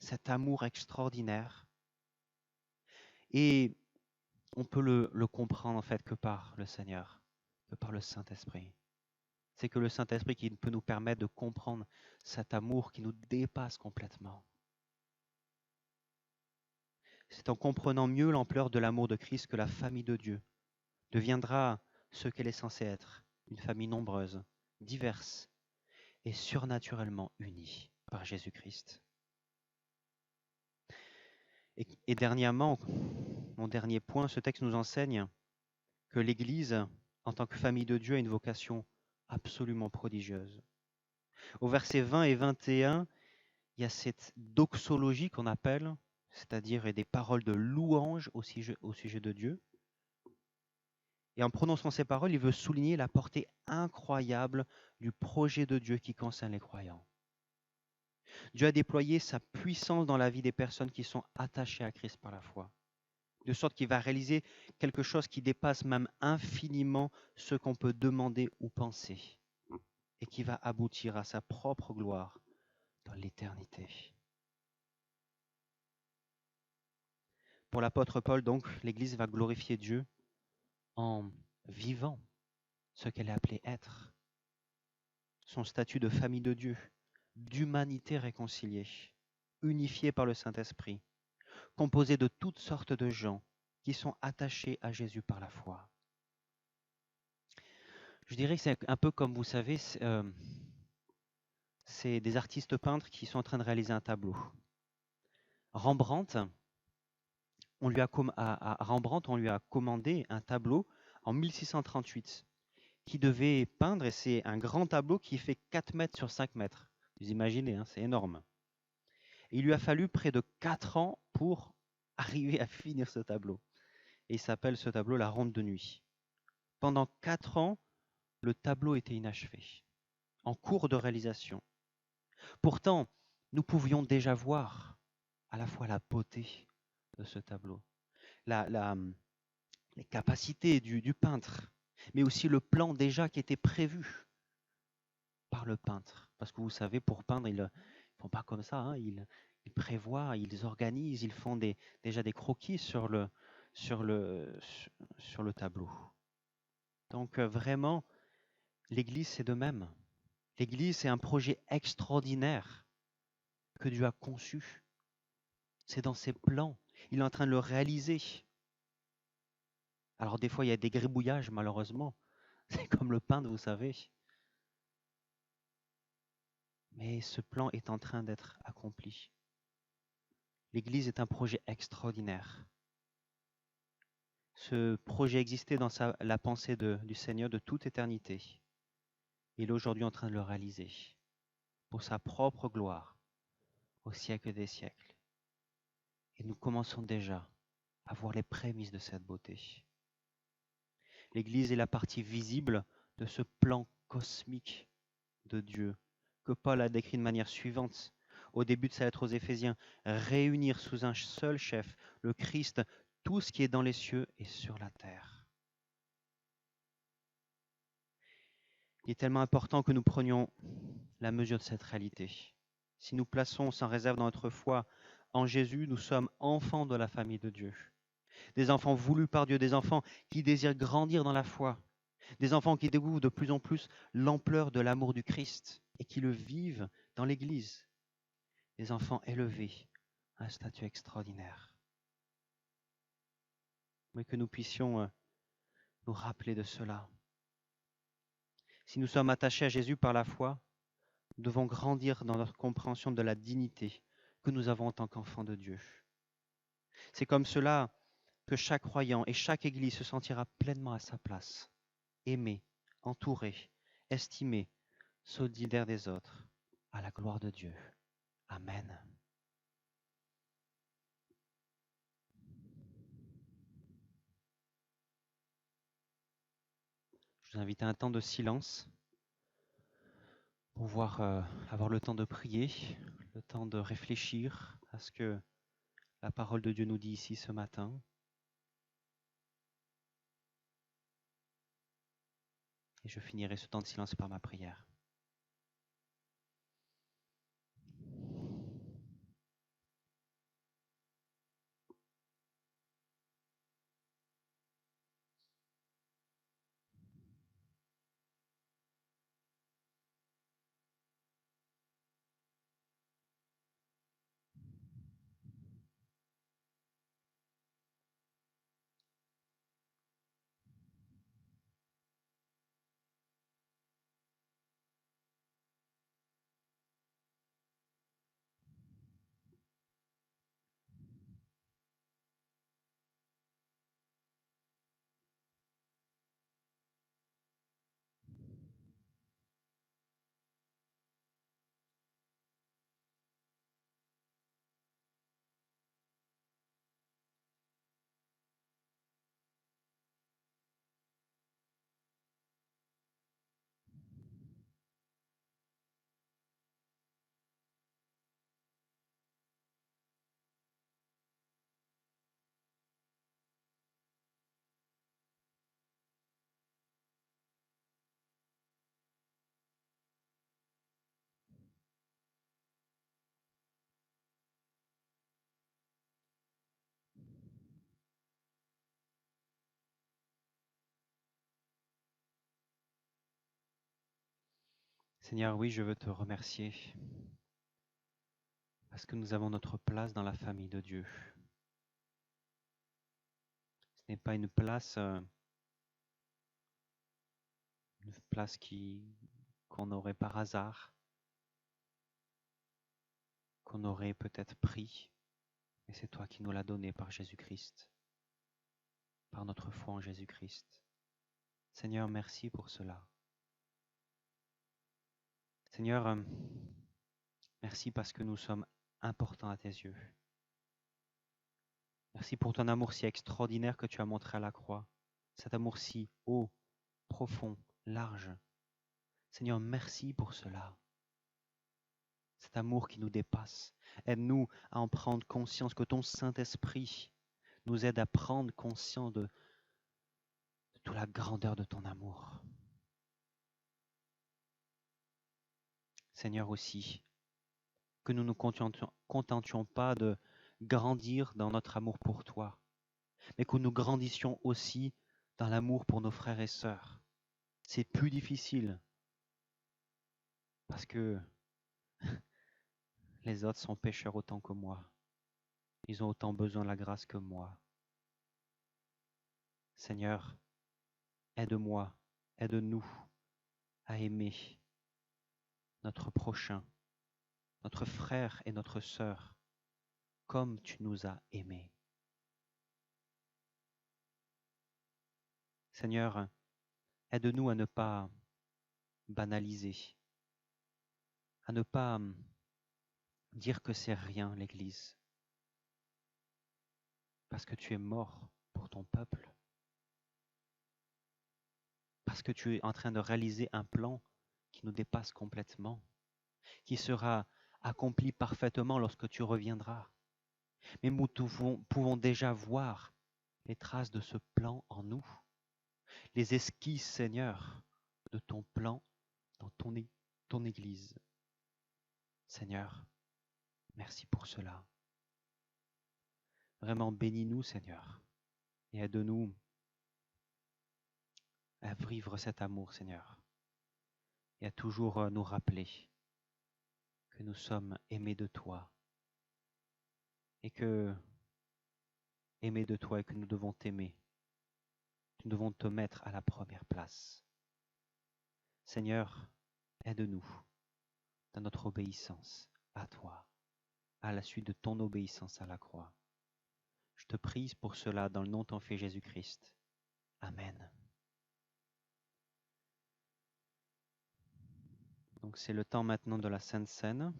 Speaker 5: cet amour extraordinaire. Et on peut le comprendre en fait que par le Seigneur, que par le Saint-Esprit. C'est que le Saint-Esprit qui peut nous permettre de comprendre cet amour qui nous dépasse complètement. C'est en comprenant mieux l'ampleur de l'amour de Christ que la famille de Dieu deviendra ce qu'elle est censée être, une famille nombreuse, diverse et surnaturellement unie par Jésus-Christ. Et dernièrement, mon dernier point, ce texte nous enseigne que l'Église, en tant que famille de Dieu, a une vocation absolument prodigieuse. Au verset 20 et 21, il y a cette doxologie qu'on appelle, c'est-à-dire des paroles de louange au sujet de Dieu. Et en prononçant ces paroles, il veut souligner la portée incroyable du projet de Dieu qui concerne les croyants. Dieu a déployé sa puissance dans la vie des personnes qui sont attachées à Christ par la foi, de sorte qu'il va réaliser quelque chose qui dépasse même infiniment ce qu'on peut demander ou penser, et qui va aboutir à sa propre gloire dans l'éternité. Pour l'apôtre Paul, donc, l'Église va glorifier Dieu en vivant ce qu'elle est appelée être, son statut de famille de Dieu, d'humanité réconciliée, unifiée par le Saint-Esprit, composée de toutes sortes de gens qui sont attachés à Jésus par la foi. Je dirais que c'est un peu comme, vous savez, c'est des artistes peintres qui sont en train de réaliser un tableau. Rembrandt, à Rembrandt, on lui a commandé un tableau en 1638 qui devait peindre, et c'est un grand tableau qui fait 4 mètres sur 5 mètres. Vous imaginez, hein, c'est énorme. Et il lui a fallu près de 4 ans pour arriver à finir ce tableau. Et il s'appelle ce tableau La Ronde de nuit. Pendant 4 ans, le tableau était inachevé, en cours de réalisation. Pourtant, nous pouvions déjà voir à la fois la beauté de ce tableau, les capacités du peintre, mais aussi le plan déjà qui était prévu par le peintre. Parce que vous savez, pour peindre, ils ne font pas comme ça, hein, ils prévoient, ils organisent, ils font déjà des croquis sur le tableau. Donc vraiment, l'Église, c'est de même. L'Église, c'est un projet extraordinaire que Dieu a conçu. C'est dans ses plans. Il est en train de le réaliser. Alors des fois, il y a des gribouillages, malheureusement. C'est comme le peintre, vous savez. Mais ce plan est en train d'être accompli. L'Église est un projet extraordinaire. Ce projet existait dans la pensée du Seigneur de toute éternité. Il est aujourd'hui en train de le réaliser. pour sa propre gloire au siècle des siècles. Et nous commençons déjà à voir les prémices de cette beauté. L'Église est la partie visible de ce plan cosmique de Dieu que Paul a décrit de manière suivante au début de sa lettre aux Éphésiens: réunir sous un seul chef, le Christ, tout ce qui est dans les cieux et sur la terre. Il est tellement important que nous prenions la mesure de cette réalité. Si nous plaçons sans réserve dans notre foi en Jésus, nous sommes enfants de la famille de Dieu. Des enfants voulus par Dieu, des enfants qui désirent grandir dans la foi, des enfants qui découvrent de plus en plus l'ampleur de l'amour du Christ et qui le vivent dans l'Église. Des enfants élevés à un statut extraordinaire. Mais que nous puissions nous rappeler de cela. Si nous sommes attachés à Jésus par la foi, nous devons grandir dans notre compréhension de la dignité que nous avons en tant qu'enfants de Dieu. C'est comme cela que chaque croyant et chaque Église se sentira pleinement à sa place, aimé, entouré, estimé, solidaire des autres, à la gloire de Dieu. Amen. Je vous invite à un temps de silence pour pouvoir avoir le temps de prier, le temps de réfléchir à ce que la parole de Dieu nous dit ici ce matin. Et je finirai ce temps de silence par ma prière. Seigneur, oui, je veux te remercier parce que nous avons notre place dans la famille de Dieu. Ce n'est pas une place qu'on aurait par hasard, qu'on aurait peut-être pris, mais c'est toi qui nous l'as donné par Jésus-Christ, par notre foi en Jésus-Christ. Seigneur, merci pour cela. Seigneur, merci parce que nous sommes importants à tes yeux. Merci pour ton amour si extraordinaire que tu as montré à la croix, cet amour si haut, profond, large. Seigneur, merci pour cela. Cet amour qui nous dépasse. Aide-nous à en prendre conscience, que ton Saint-Esprit nous aide à prendre conscience de toute la grandeur de ton amour. Seigneur aussi, que nous ne nous contentions pas de grandir dans notre amour pour toi, mais que nous grandissions aussi dans l'amour pour nos frères et sœurs. C'est plus difficile parce que les autres sont pécheurs autant que moi. Ils ont autant besoin de la grâce que moi. Seigneur, aide-moi, aide-nous à aimer notre prochain, notre frère et notre sœur, comme tu nous as aimés. Seigneur, aide-nous à ne pas banaliser, à ne pas dire que c'est rien, l'Église, parce que tu es mort pour ton peuple, parce que tu es en train de réaliser un plan qui nous dépasse complètement, qui sera accompli parfaitement lorsque tu reviendras. Mais nous pouvons déjà voir les traces de ce plan en nous, les esquisses, Seigneur, de ton plan dans ton Église. Seigneur, merci pour cela. Vraiment, bénis-nous, Seigneur, et aide-nous à vivre cet amour, Seigneur, et à toujours nous rappeler que nous sommes aimés de toi, et que aimés de toi et que nous devons t'aimer. Nous devons te mettre à la première place. Seigneur, aide-nous dans notre obéissance à toi, à la suite de ton obéissance à la croix. Je te prie pour cela dans le nom de ton Fils Jésus-Christ. Amen. Donc c'est le temps maintenant de la Sainte Seine,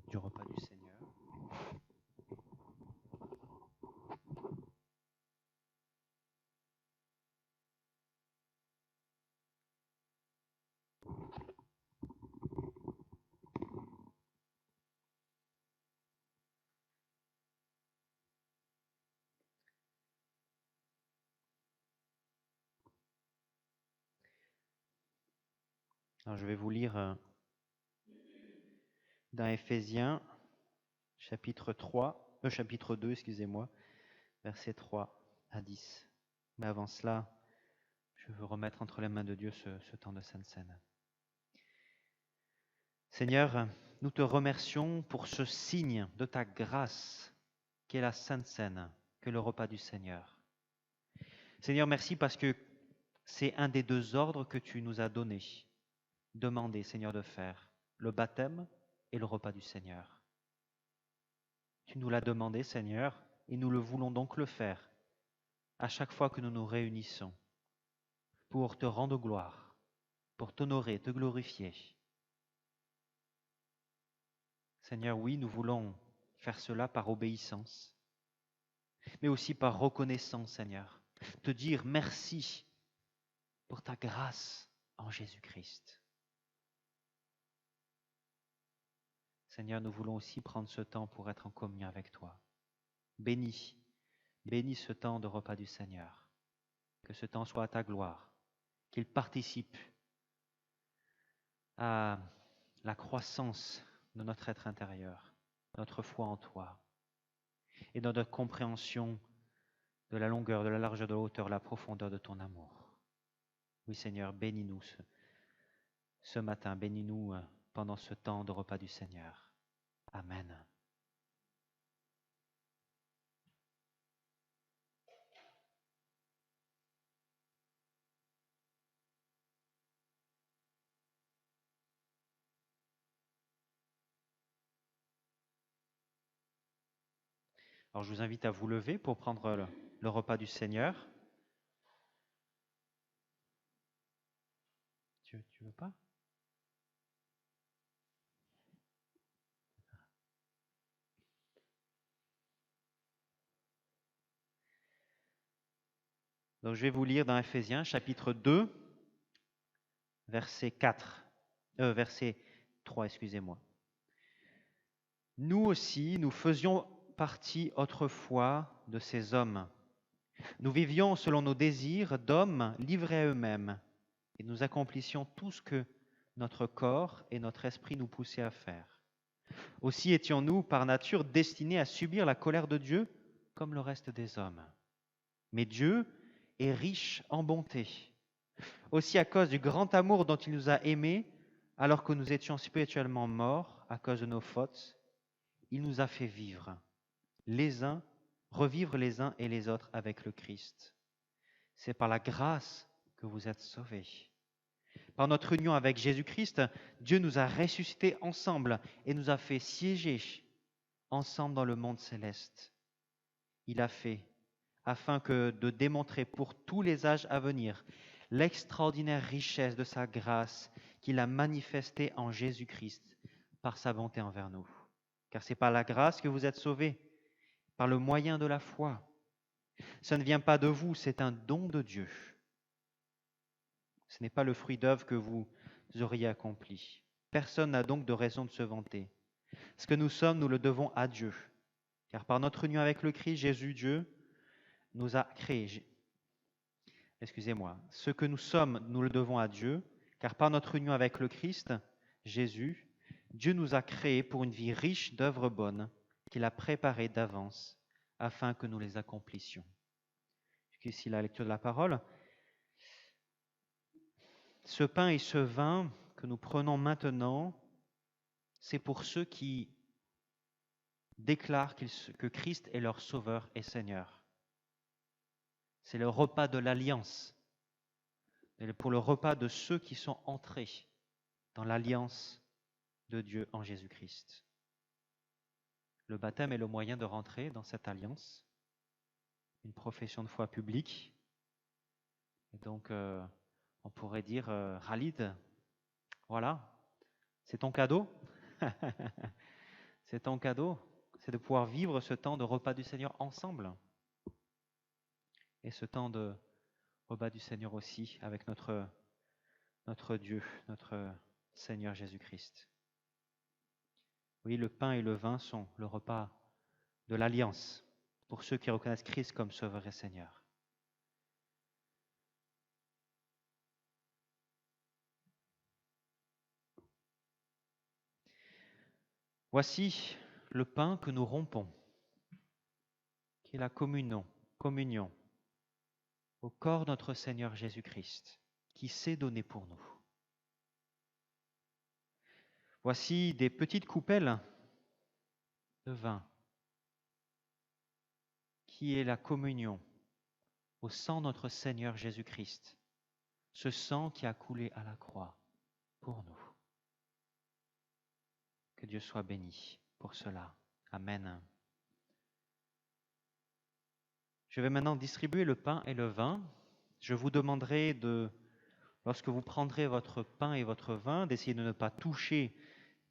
Speaker 5: du repas du Seigneur. Alors je vais vous lire dans Éphésiens chapitre 2, versets 3 à 10. Mais avant cela, je veux remettre entre les mains de Dieu ce temps de Sainte Seine. Seigneur, nous te remercions pour ce signe de ta grâce qu'est la Sainte Seine, que le repas du Seigneur. Seigneur, merci parce que c'est un des deux ordres que tu nous as donnés, demandé, Seigneur, de faire, le baptême et le repas du Seigneur. Tu nous l'as demandé, Seigneur, et nous le voulons donc le faire à chaque fois que nous nous réunissons pour te rendre gloire, pour t'honorer, te glorifier. Seigneur, oui, nous voulons faire cela par obéissance, mais aussi par reconnaissance, Seigneur. Te dire merci pour ta grâce en Jésus-Christ. Seigneur, nous voulons aussi prendre ce temps pour être en communion avec toi. Bénis ce temps de repas du Seigneur. Que ce temps soit à ta gloire, qu'il participe à la croissance de notre être intérieur, notre foi en toi, et dans notre compréhension de la longueur, de la largeur, de la hauteur, de la profondeur de ton amour. Oui, Seigneur, bénis-nous ce matin, bénis-nous pendant ce temps de repas du Seigneur. Amen. Alors, je vous invite à vous lever pour prendre le repas du Seigneur. Tu veux pas? Donc, je vais vous lire dans Éphésiens, chapitre 2, verset 3, excusez-moi. Nous aussi, nous faisions partie autrefois de ces hommes. Nous vivions selon nos désirs d'hommes livrés à eux-mêmes, et nous accomplissions tout ce que notre corps et notre esprit nous poussaient à faire. Aussi étions-nous, par nature, destinés à subir la colère de Dieu comme le reste des hommes. Mais Dieu est riche en bonté. Aussi, à cause du grand amour dont il nous a aimés, alors que nous étions spirituellement morts à cause de nos fautes, il nous a fait revivre les uns et les autres avec le Christ. C'est par la grâce que vous êtes sauvés. Par notre union avec Jésus-Christ, Dieu nous a ressuscités ensemble et nous a fait siéger ensemble dans le monde céleste. Il a fait afin de démontrer pour tous les âges à venir l'extraordinaire richesse de sa grâce qu'il a manifestée en Jésus-Christ par sa bonté envers nous. Car c'est par la grâce que vous êtes sauvés, par le moyen de la foi. Ça ne vient pas de vous, c'est un don de Dieu. Ce n'est pas le fruit d'œuvre que vous auriez accompli. Personne n'a donc de raison de se vanter. Ce que nous sommes, nous le devons à Dieu. Car par notre union avec le Christ, Jésus, Dieu, nous a créés. Excusez-moi. Ce que nous sommes, nous le devons à Dieu. Car par notre union avec le Christ, Jésus, Dieu nous a créés pour une vie riche d'œuvres bonnes qu'il a préparées d'avance afin que nous les accomplissions. Ici la lecture de la parole. Ce pain et ce vin que nous prenons maintenant, c'est pour ceux qui déclarent que Christ est leur Sauveur et Seigneur. C'est le repas de l'alliance, pour le repas de ceux qui sont entrés dans l'alliance de Dieu en Jésus-Christ. Le baptême est le moyen de rentrer dans cette alliance, une profession de foi publique. Et donc, on pourrait dire, Khalid, voilà, c'est ton cadeau. C'est ton cadeau, c'est de pouvoir vivre ce temps de repas du Seigneur ensemble. Et ce temps de repas du Seigneur aussi avec notre Dieu, notre Seigneur Jésus-Christ. Oui, le pain et le vin sont le repas de l'alliance pour ceux qui reconnaissent Christ comme Sauveur et Seigneur. Voici le pain que nous rompons, qui est la communion au corps de notre Seigneur Jésus-Christ, qui s'est donné pour nous. Voici des petites coupelles de vin, qui est la communion au sang de notre Seigneur Jésus-Christ, ce sang qui a coulé à la croix pour nous. Que Dieu soit béni pour cela. Amen. Je vais maintenant distribuer le pain et le vin. Je vous demanderai lorsque vous prendrez votre pain et votre vin, d'essayer de ne pas toucher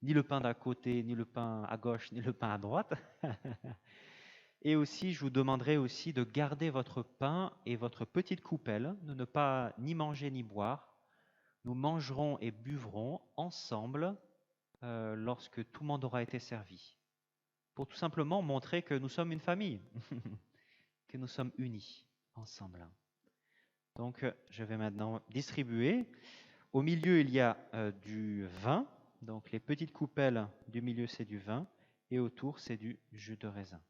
Speaker 5: ni le pain d'à côté, ni le pain à gauche, ni le pain à droite. Et aussi, je vous demanderai aussi de garder votre pain et votre petite coupelle, de ne pas ni manger ni boire. Nous mangerons et buvrons ensemble lorsque tout le monde aura été servi, pour tout simplement montrer que nous sommes une famille, que nous sommes unis ensemble. Donc, je vais maintenant distribuer. Au milieu, il y a du vin, donc les petites coupelles du milieu, c'est du vin, et autour, c'est du jus de raisin.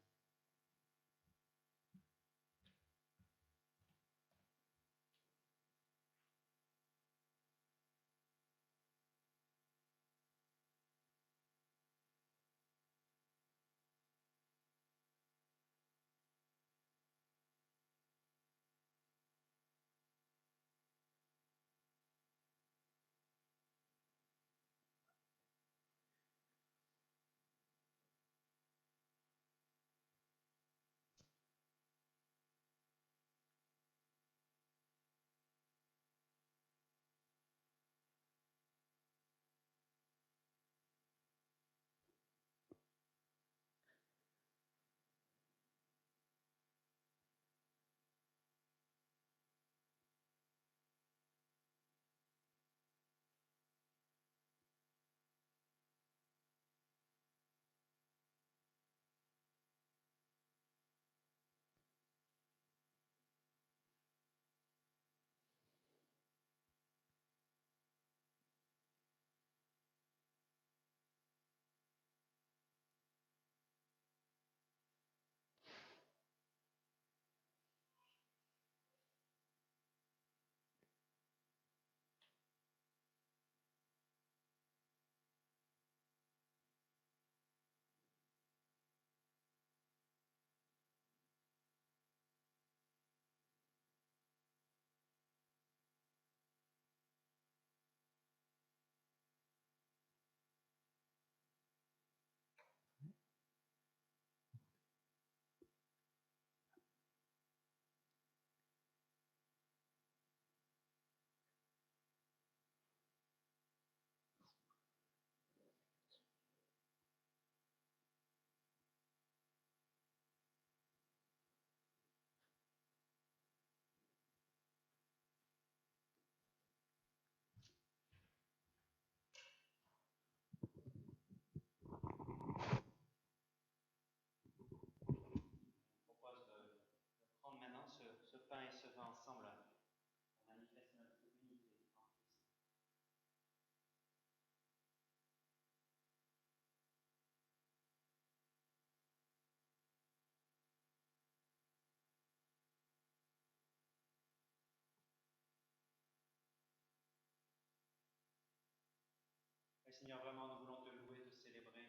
Speaker 5: Seigneur, vraiment, nous voulons te louer, te célébrer,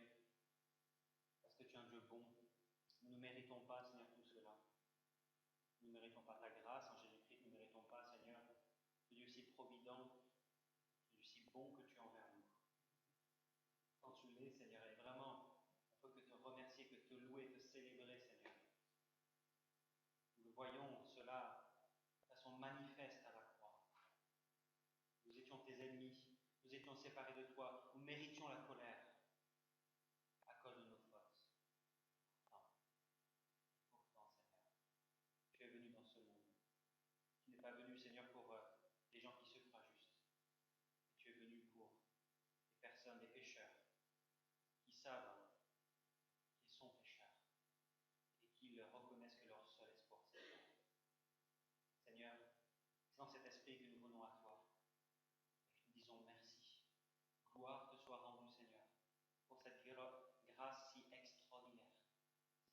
Speaker 5: parce que tu es un Dieu bon. Nous ne méritons pas, Seigneur, tout cela. Nous ne méritons pas ta grâce en Jésus-Christ, nous ne méritons pas, Seigneur, ce Dieu si provident, ce Dieu si bon que tu es envers nous. Quand tu l'es, Seigneur, et vraiment, on ne peut que te remercier, que te louer, te célébrer, Seigneur. Nous voyons cela de façon manifeste à la croix. Nous étions tes ennemis, nous étions séparés de toi, nous méritions la colère à cause de nos fautes. Non. Pourtant, Seigneur, tu es venu dans ce monde. Tu n'es pas venu, Seigneur, pour des gens qui se croient justes. Tu es venu pour des personnes, des pécheurs, qui savent qu'ils sont pécheurs et qu'ils reconnaissent que leur seul espoir, c'est toi. Seigneur, c'est dans cet esprit que nous venons à toi et que nous disons merci. Gloire te soit rendue, Seigneur, pour cette grâce si extraordinaire,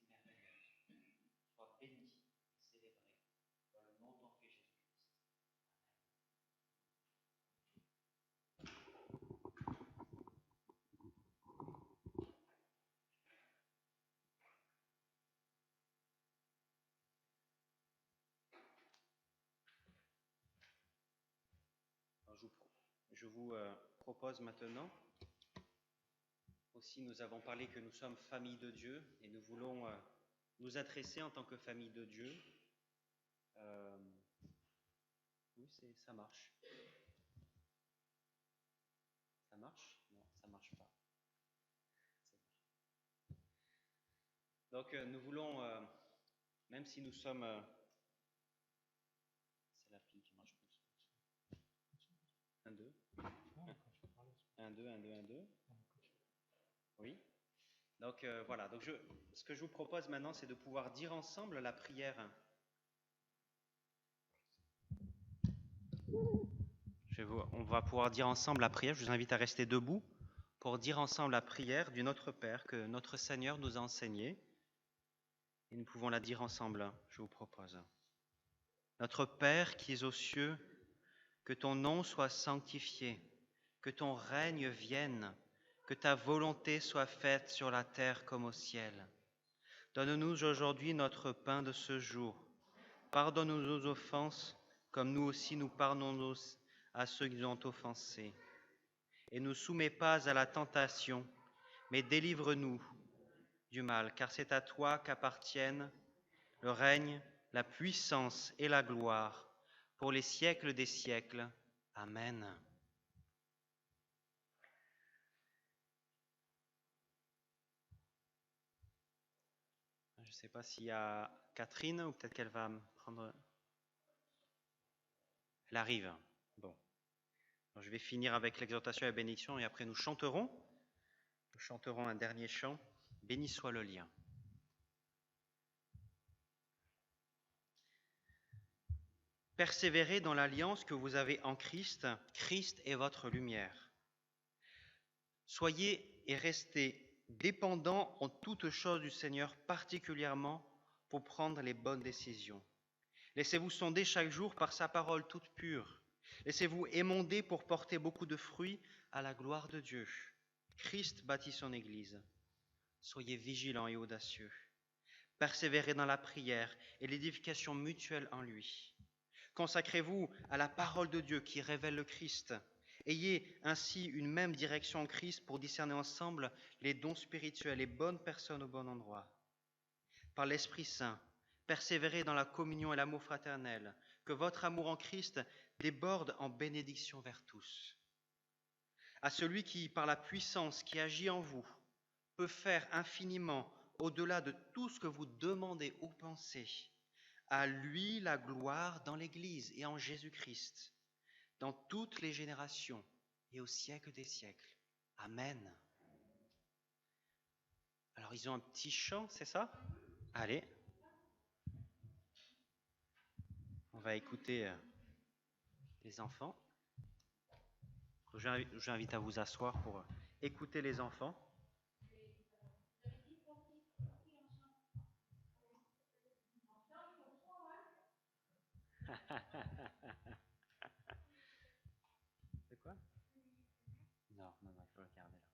Speaker 5: si merveilleuse. Sois béni et célébré dans le nom de ton Fils Jésus-Christ. Alors, je vous propose maintenant, aussi nous avons parlé que nous sommes famille de Dieu et nous voulons nous adresser en tant que famille de Dieu. Oui, ça marche. Ça marche? Non, ça ne marche pas. Donc nous voulons, même si nous sommes... c'est l'appli qui marche plus. 1, 2. 1, 2, 1, 2, 1, 2. Oui. Donc voilà, donc ce que je vous propose maintenant, c'est de pouvoir dire ensemble la prière. On va pouvoir dire ensemble la prière. Je vous invite à rester debout pour dire ensemble la prière du Notre Père que notre Seigneur nous a enseignée. Et nous pouvons la dire ensemble, je vous propose. Notre Père qui es aux cieux, que ton nom soit sanctifié, que ton règne vienne, que ta volonté soit faite sur la terre comme au ciel. Donne-nous aujourd'hui notre pain de ce jour. Pardonne-nous nos offenses, comme nous aussi nous pardonnons à ceux qui nous ont offensés. Et ne nous soumets pas à la tentation, mais délivre-nous du mal, car c'est à toi qu'appartiennent le règne, la puissance et la gloire pour les siècles des siècles. Amen. Je ne sais pas s'il y a Catherine ou peut-être qu'elle va me prendre... Elle arrive. Bon. Alors, je vais finir avec l'exhortation et la bénédiction et après nous chanterons. Nous chanterons un dernier chant. Béni soit le lien. Persévérez dans l'alliance que vous avez en Christ. Christ est votre lumière. Soyez et restez dépendants en toutes choses du Seigneur, particulièrement pour prendre les bonnes décisions. Laissez-vous sonder chaque jour par sa parole toute pure. Laissez-vous émonder pour porter beaucoup de fruits à la gloire de Dieu. Christ bâtit son Église. Soyez vigilants et audacieux. Persévérez dans la prière et l'édification mutuelle en lui. Consacrez-vous à la parole de Dieu qui révèle le Christ. Ayez ainsi une même direction en Christ pour discerner ensemble les dons spirituels et bonnes personnes au bon endroit. Par l'Esprit Saint, persévérez dans la communion et l'amour fraternel, que votre amour en Christ déborde en bénédiction vers tous. À celui qui, par la puissance qui agit en vous, peut faire infiniment au-delà de tout ce que vous demandez ou pensez, à lui la gloire dans l'Église et en Jésus-Christ, dans toutes les générations et au siècle des siècles. Amen. Alors ils ont un petit chant, c'est ça? Allez. On va écouter les enfants. Je vous invite à vous asseoir pour écouter les enfants. C'est quoi? Non, il faut le garder là.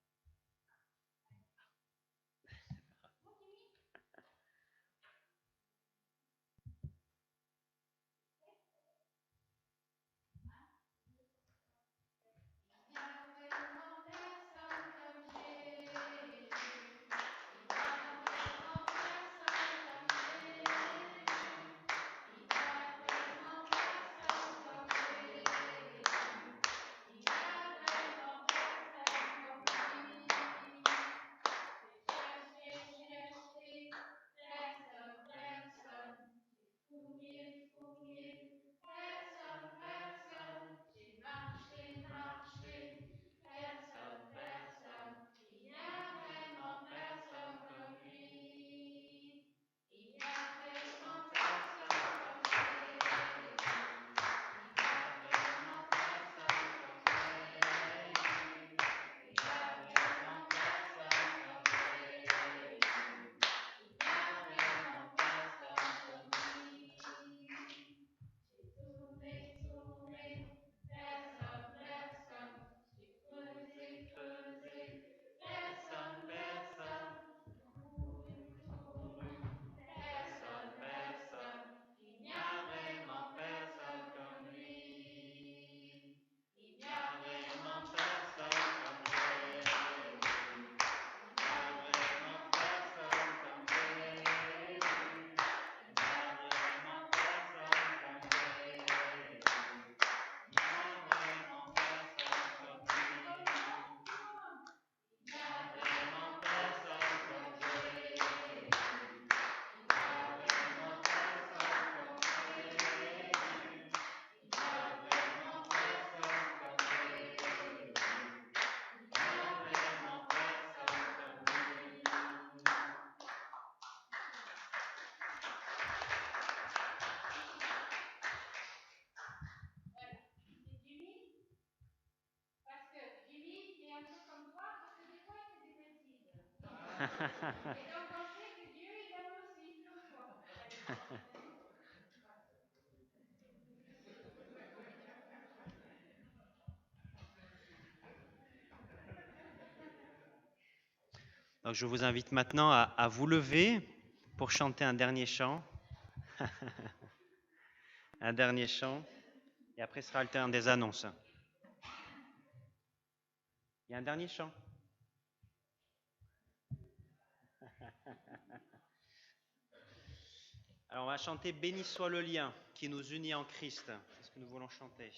Speaker 3: donc on sait que Dieu est amour aussi, pourquoi?
Speaker 5: Donc je vous invite maintenant à vous lever pour chanter un dernier chant. Un dernier chant. Et après sera le temps des annonces. Il y a un dernier chant. Alors on va chanter Béni soit le lien qui nous unit en Christ. C'est ce que nous voulons chanter.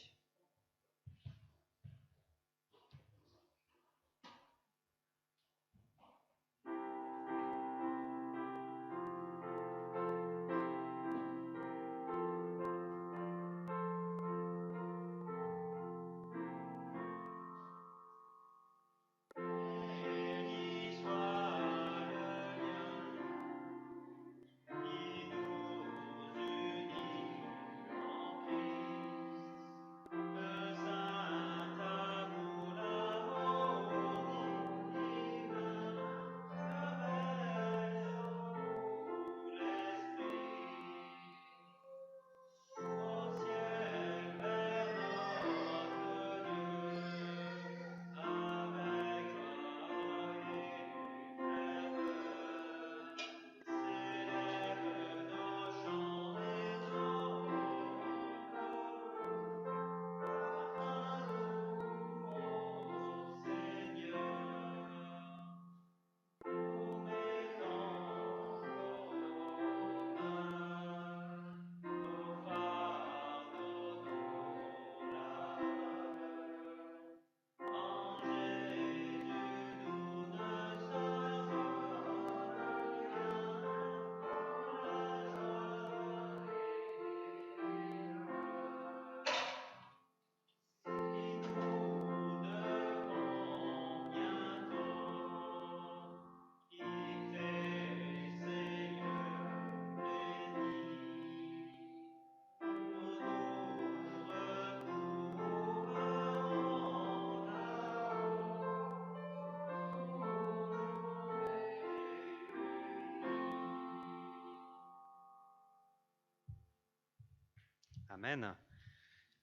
Speaker 5: Amen.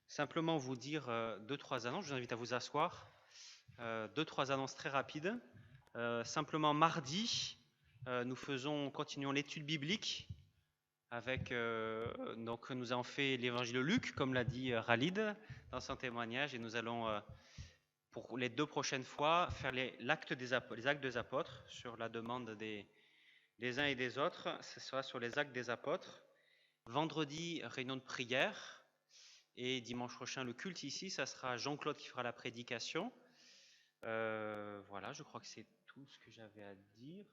Speaker 5: Simplement vous dire 2-3 annonces, je vous invite à vous asseoir. 2-3 annonces très rapides. Simplement mardi, continuons l'étude biblique avec, donc nous avons fait l'évangile de Luc, comme l'a dit Khalid dans son témoignage, et nous allons pour les 2 prochaines fois faire les actes des apôtres sur la demande des uns et des autres. Ce sera sur les actes des apôtres. Vendredi, réunion de prière. Et dimanche prochain, le culte ici, ça sera Jean-Claude qui fera la prédication. Voilà, je crois que c'est tout ce que j'avais à dire.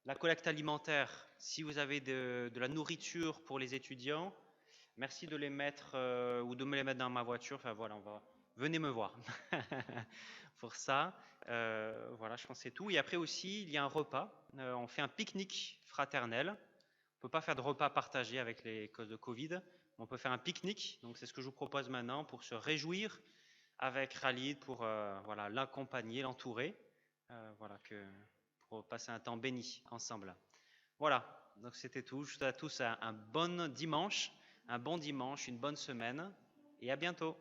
Speaker 5: La collecte alimentaire, si vous avez de la nourriture pour les étudiants, merci de les mettre ou de me les mettre dans ma voiture. Enfin voilà, venez me voir pour ça. Voilà, je pense que c'est tout. Et après aussi, il y a un repas. On fait un pique-nique fraternel. On ne peut pas faire de repas partagés avec les causes de Covid. On peut faire un pique-nique, donc c'est ce que je vous propose maintenant pour se réjouir avec Khalid, pour voilà, l'accompagner, l'entourer, voilà, pour passer un temps béni ensemble. Voilà, donc c'était tout. Je vous souhaite à tous un bon dimanche, une bonne semaine, et à bientôt.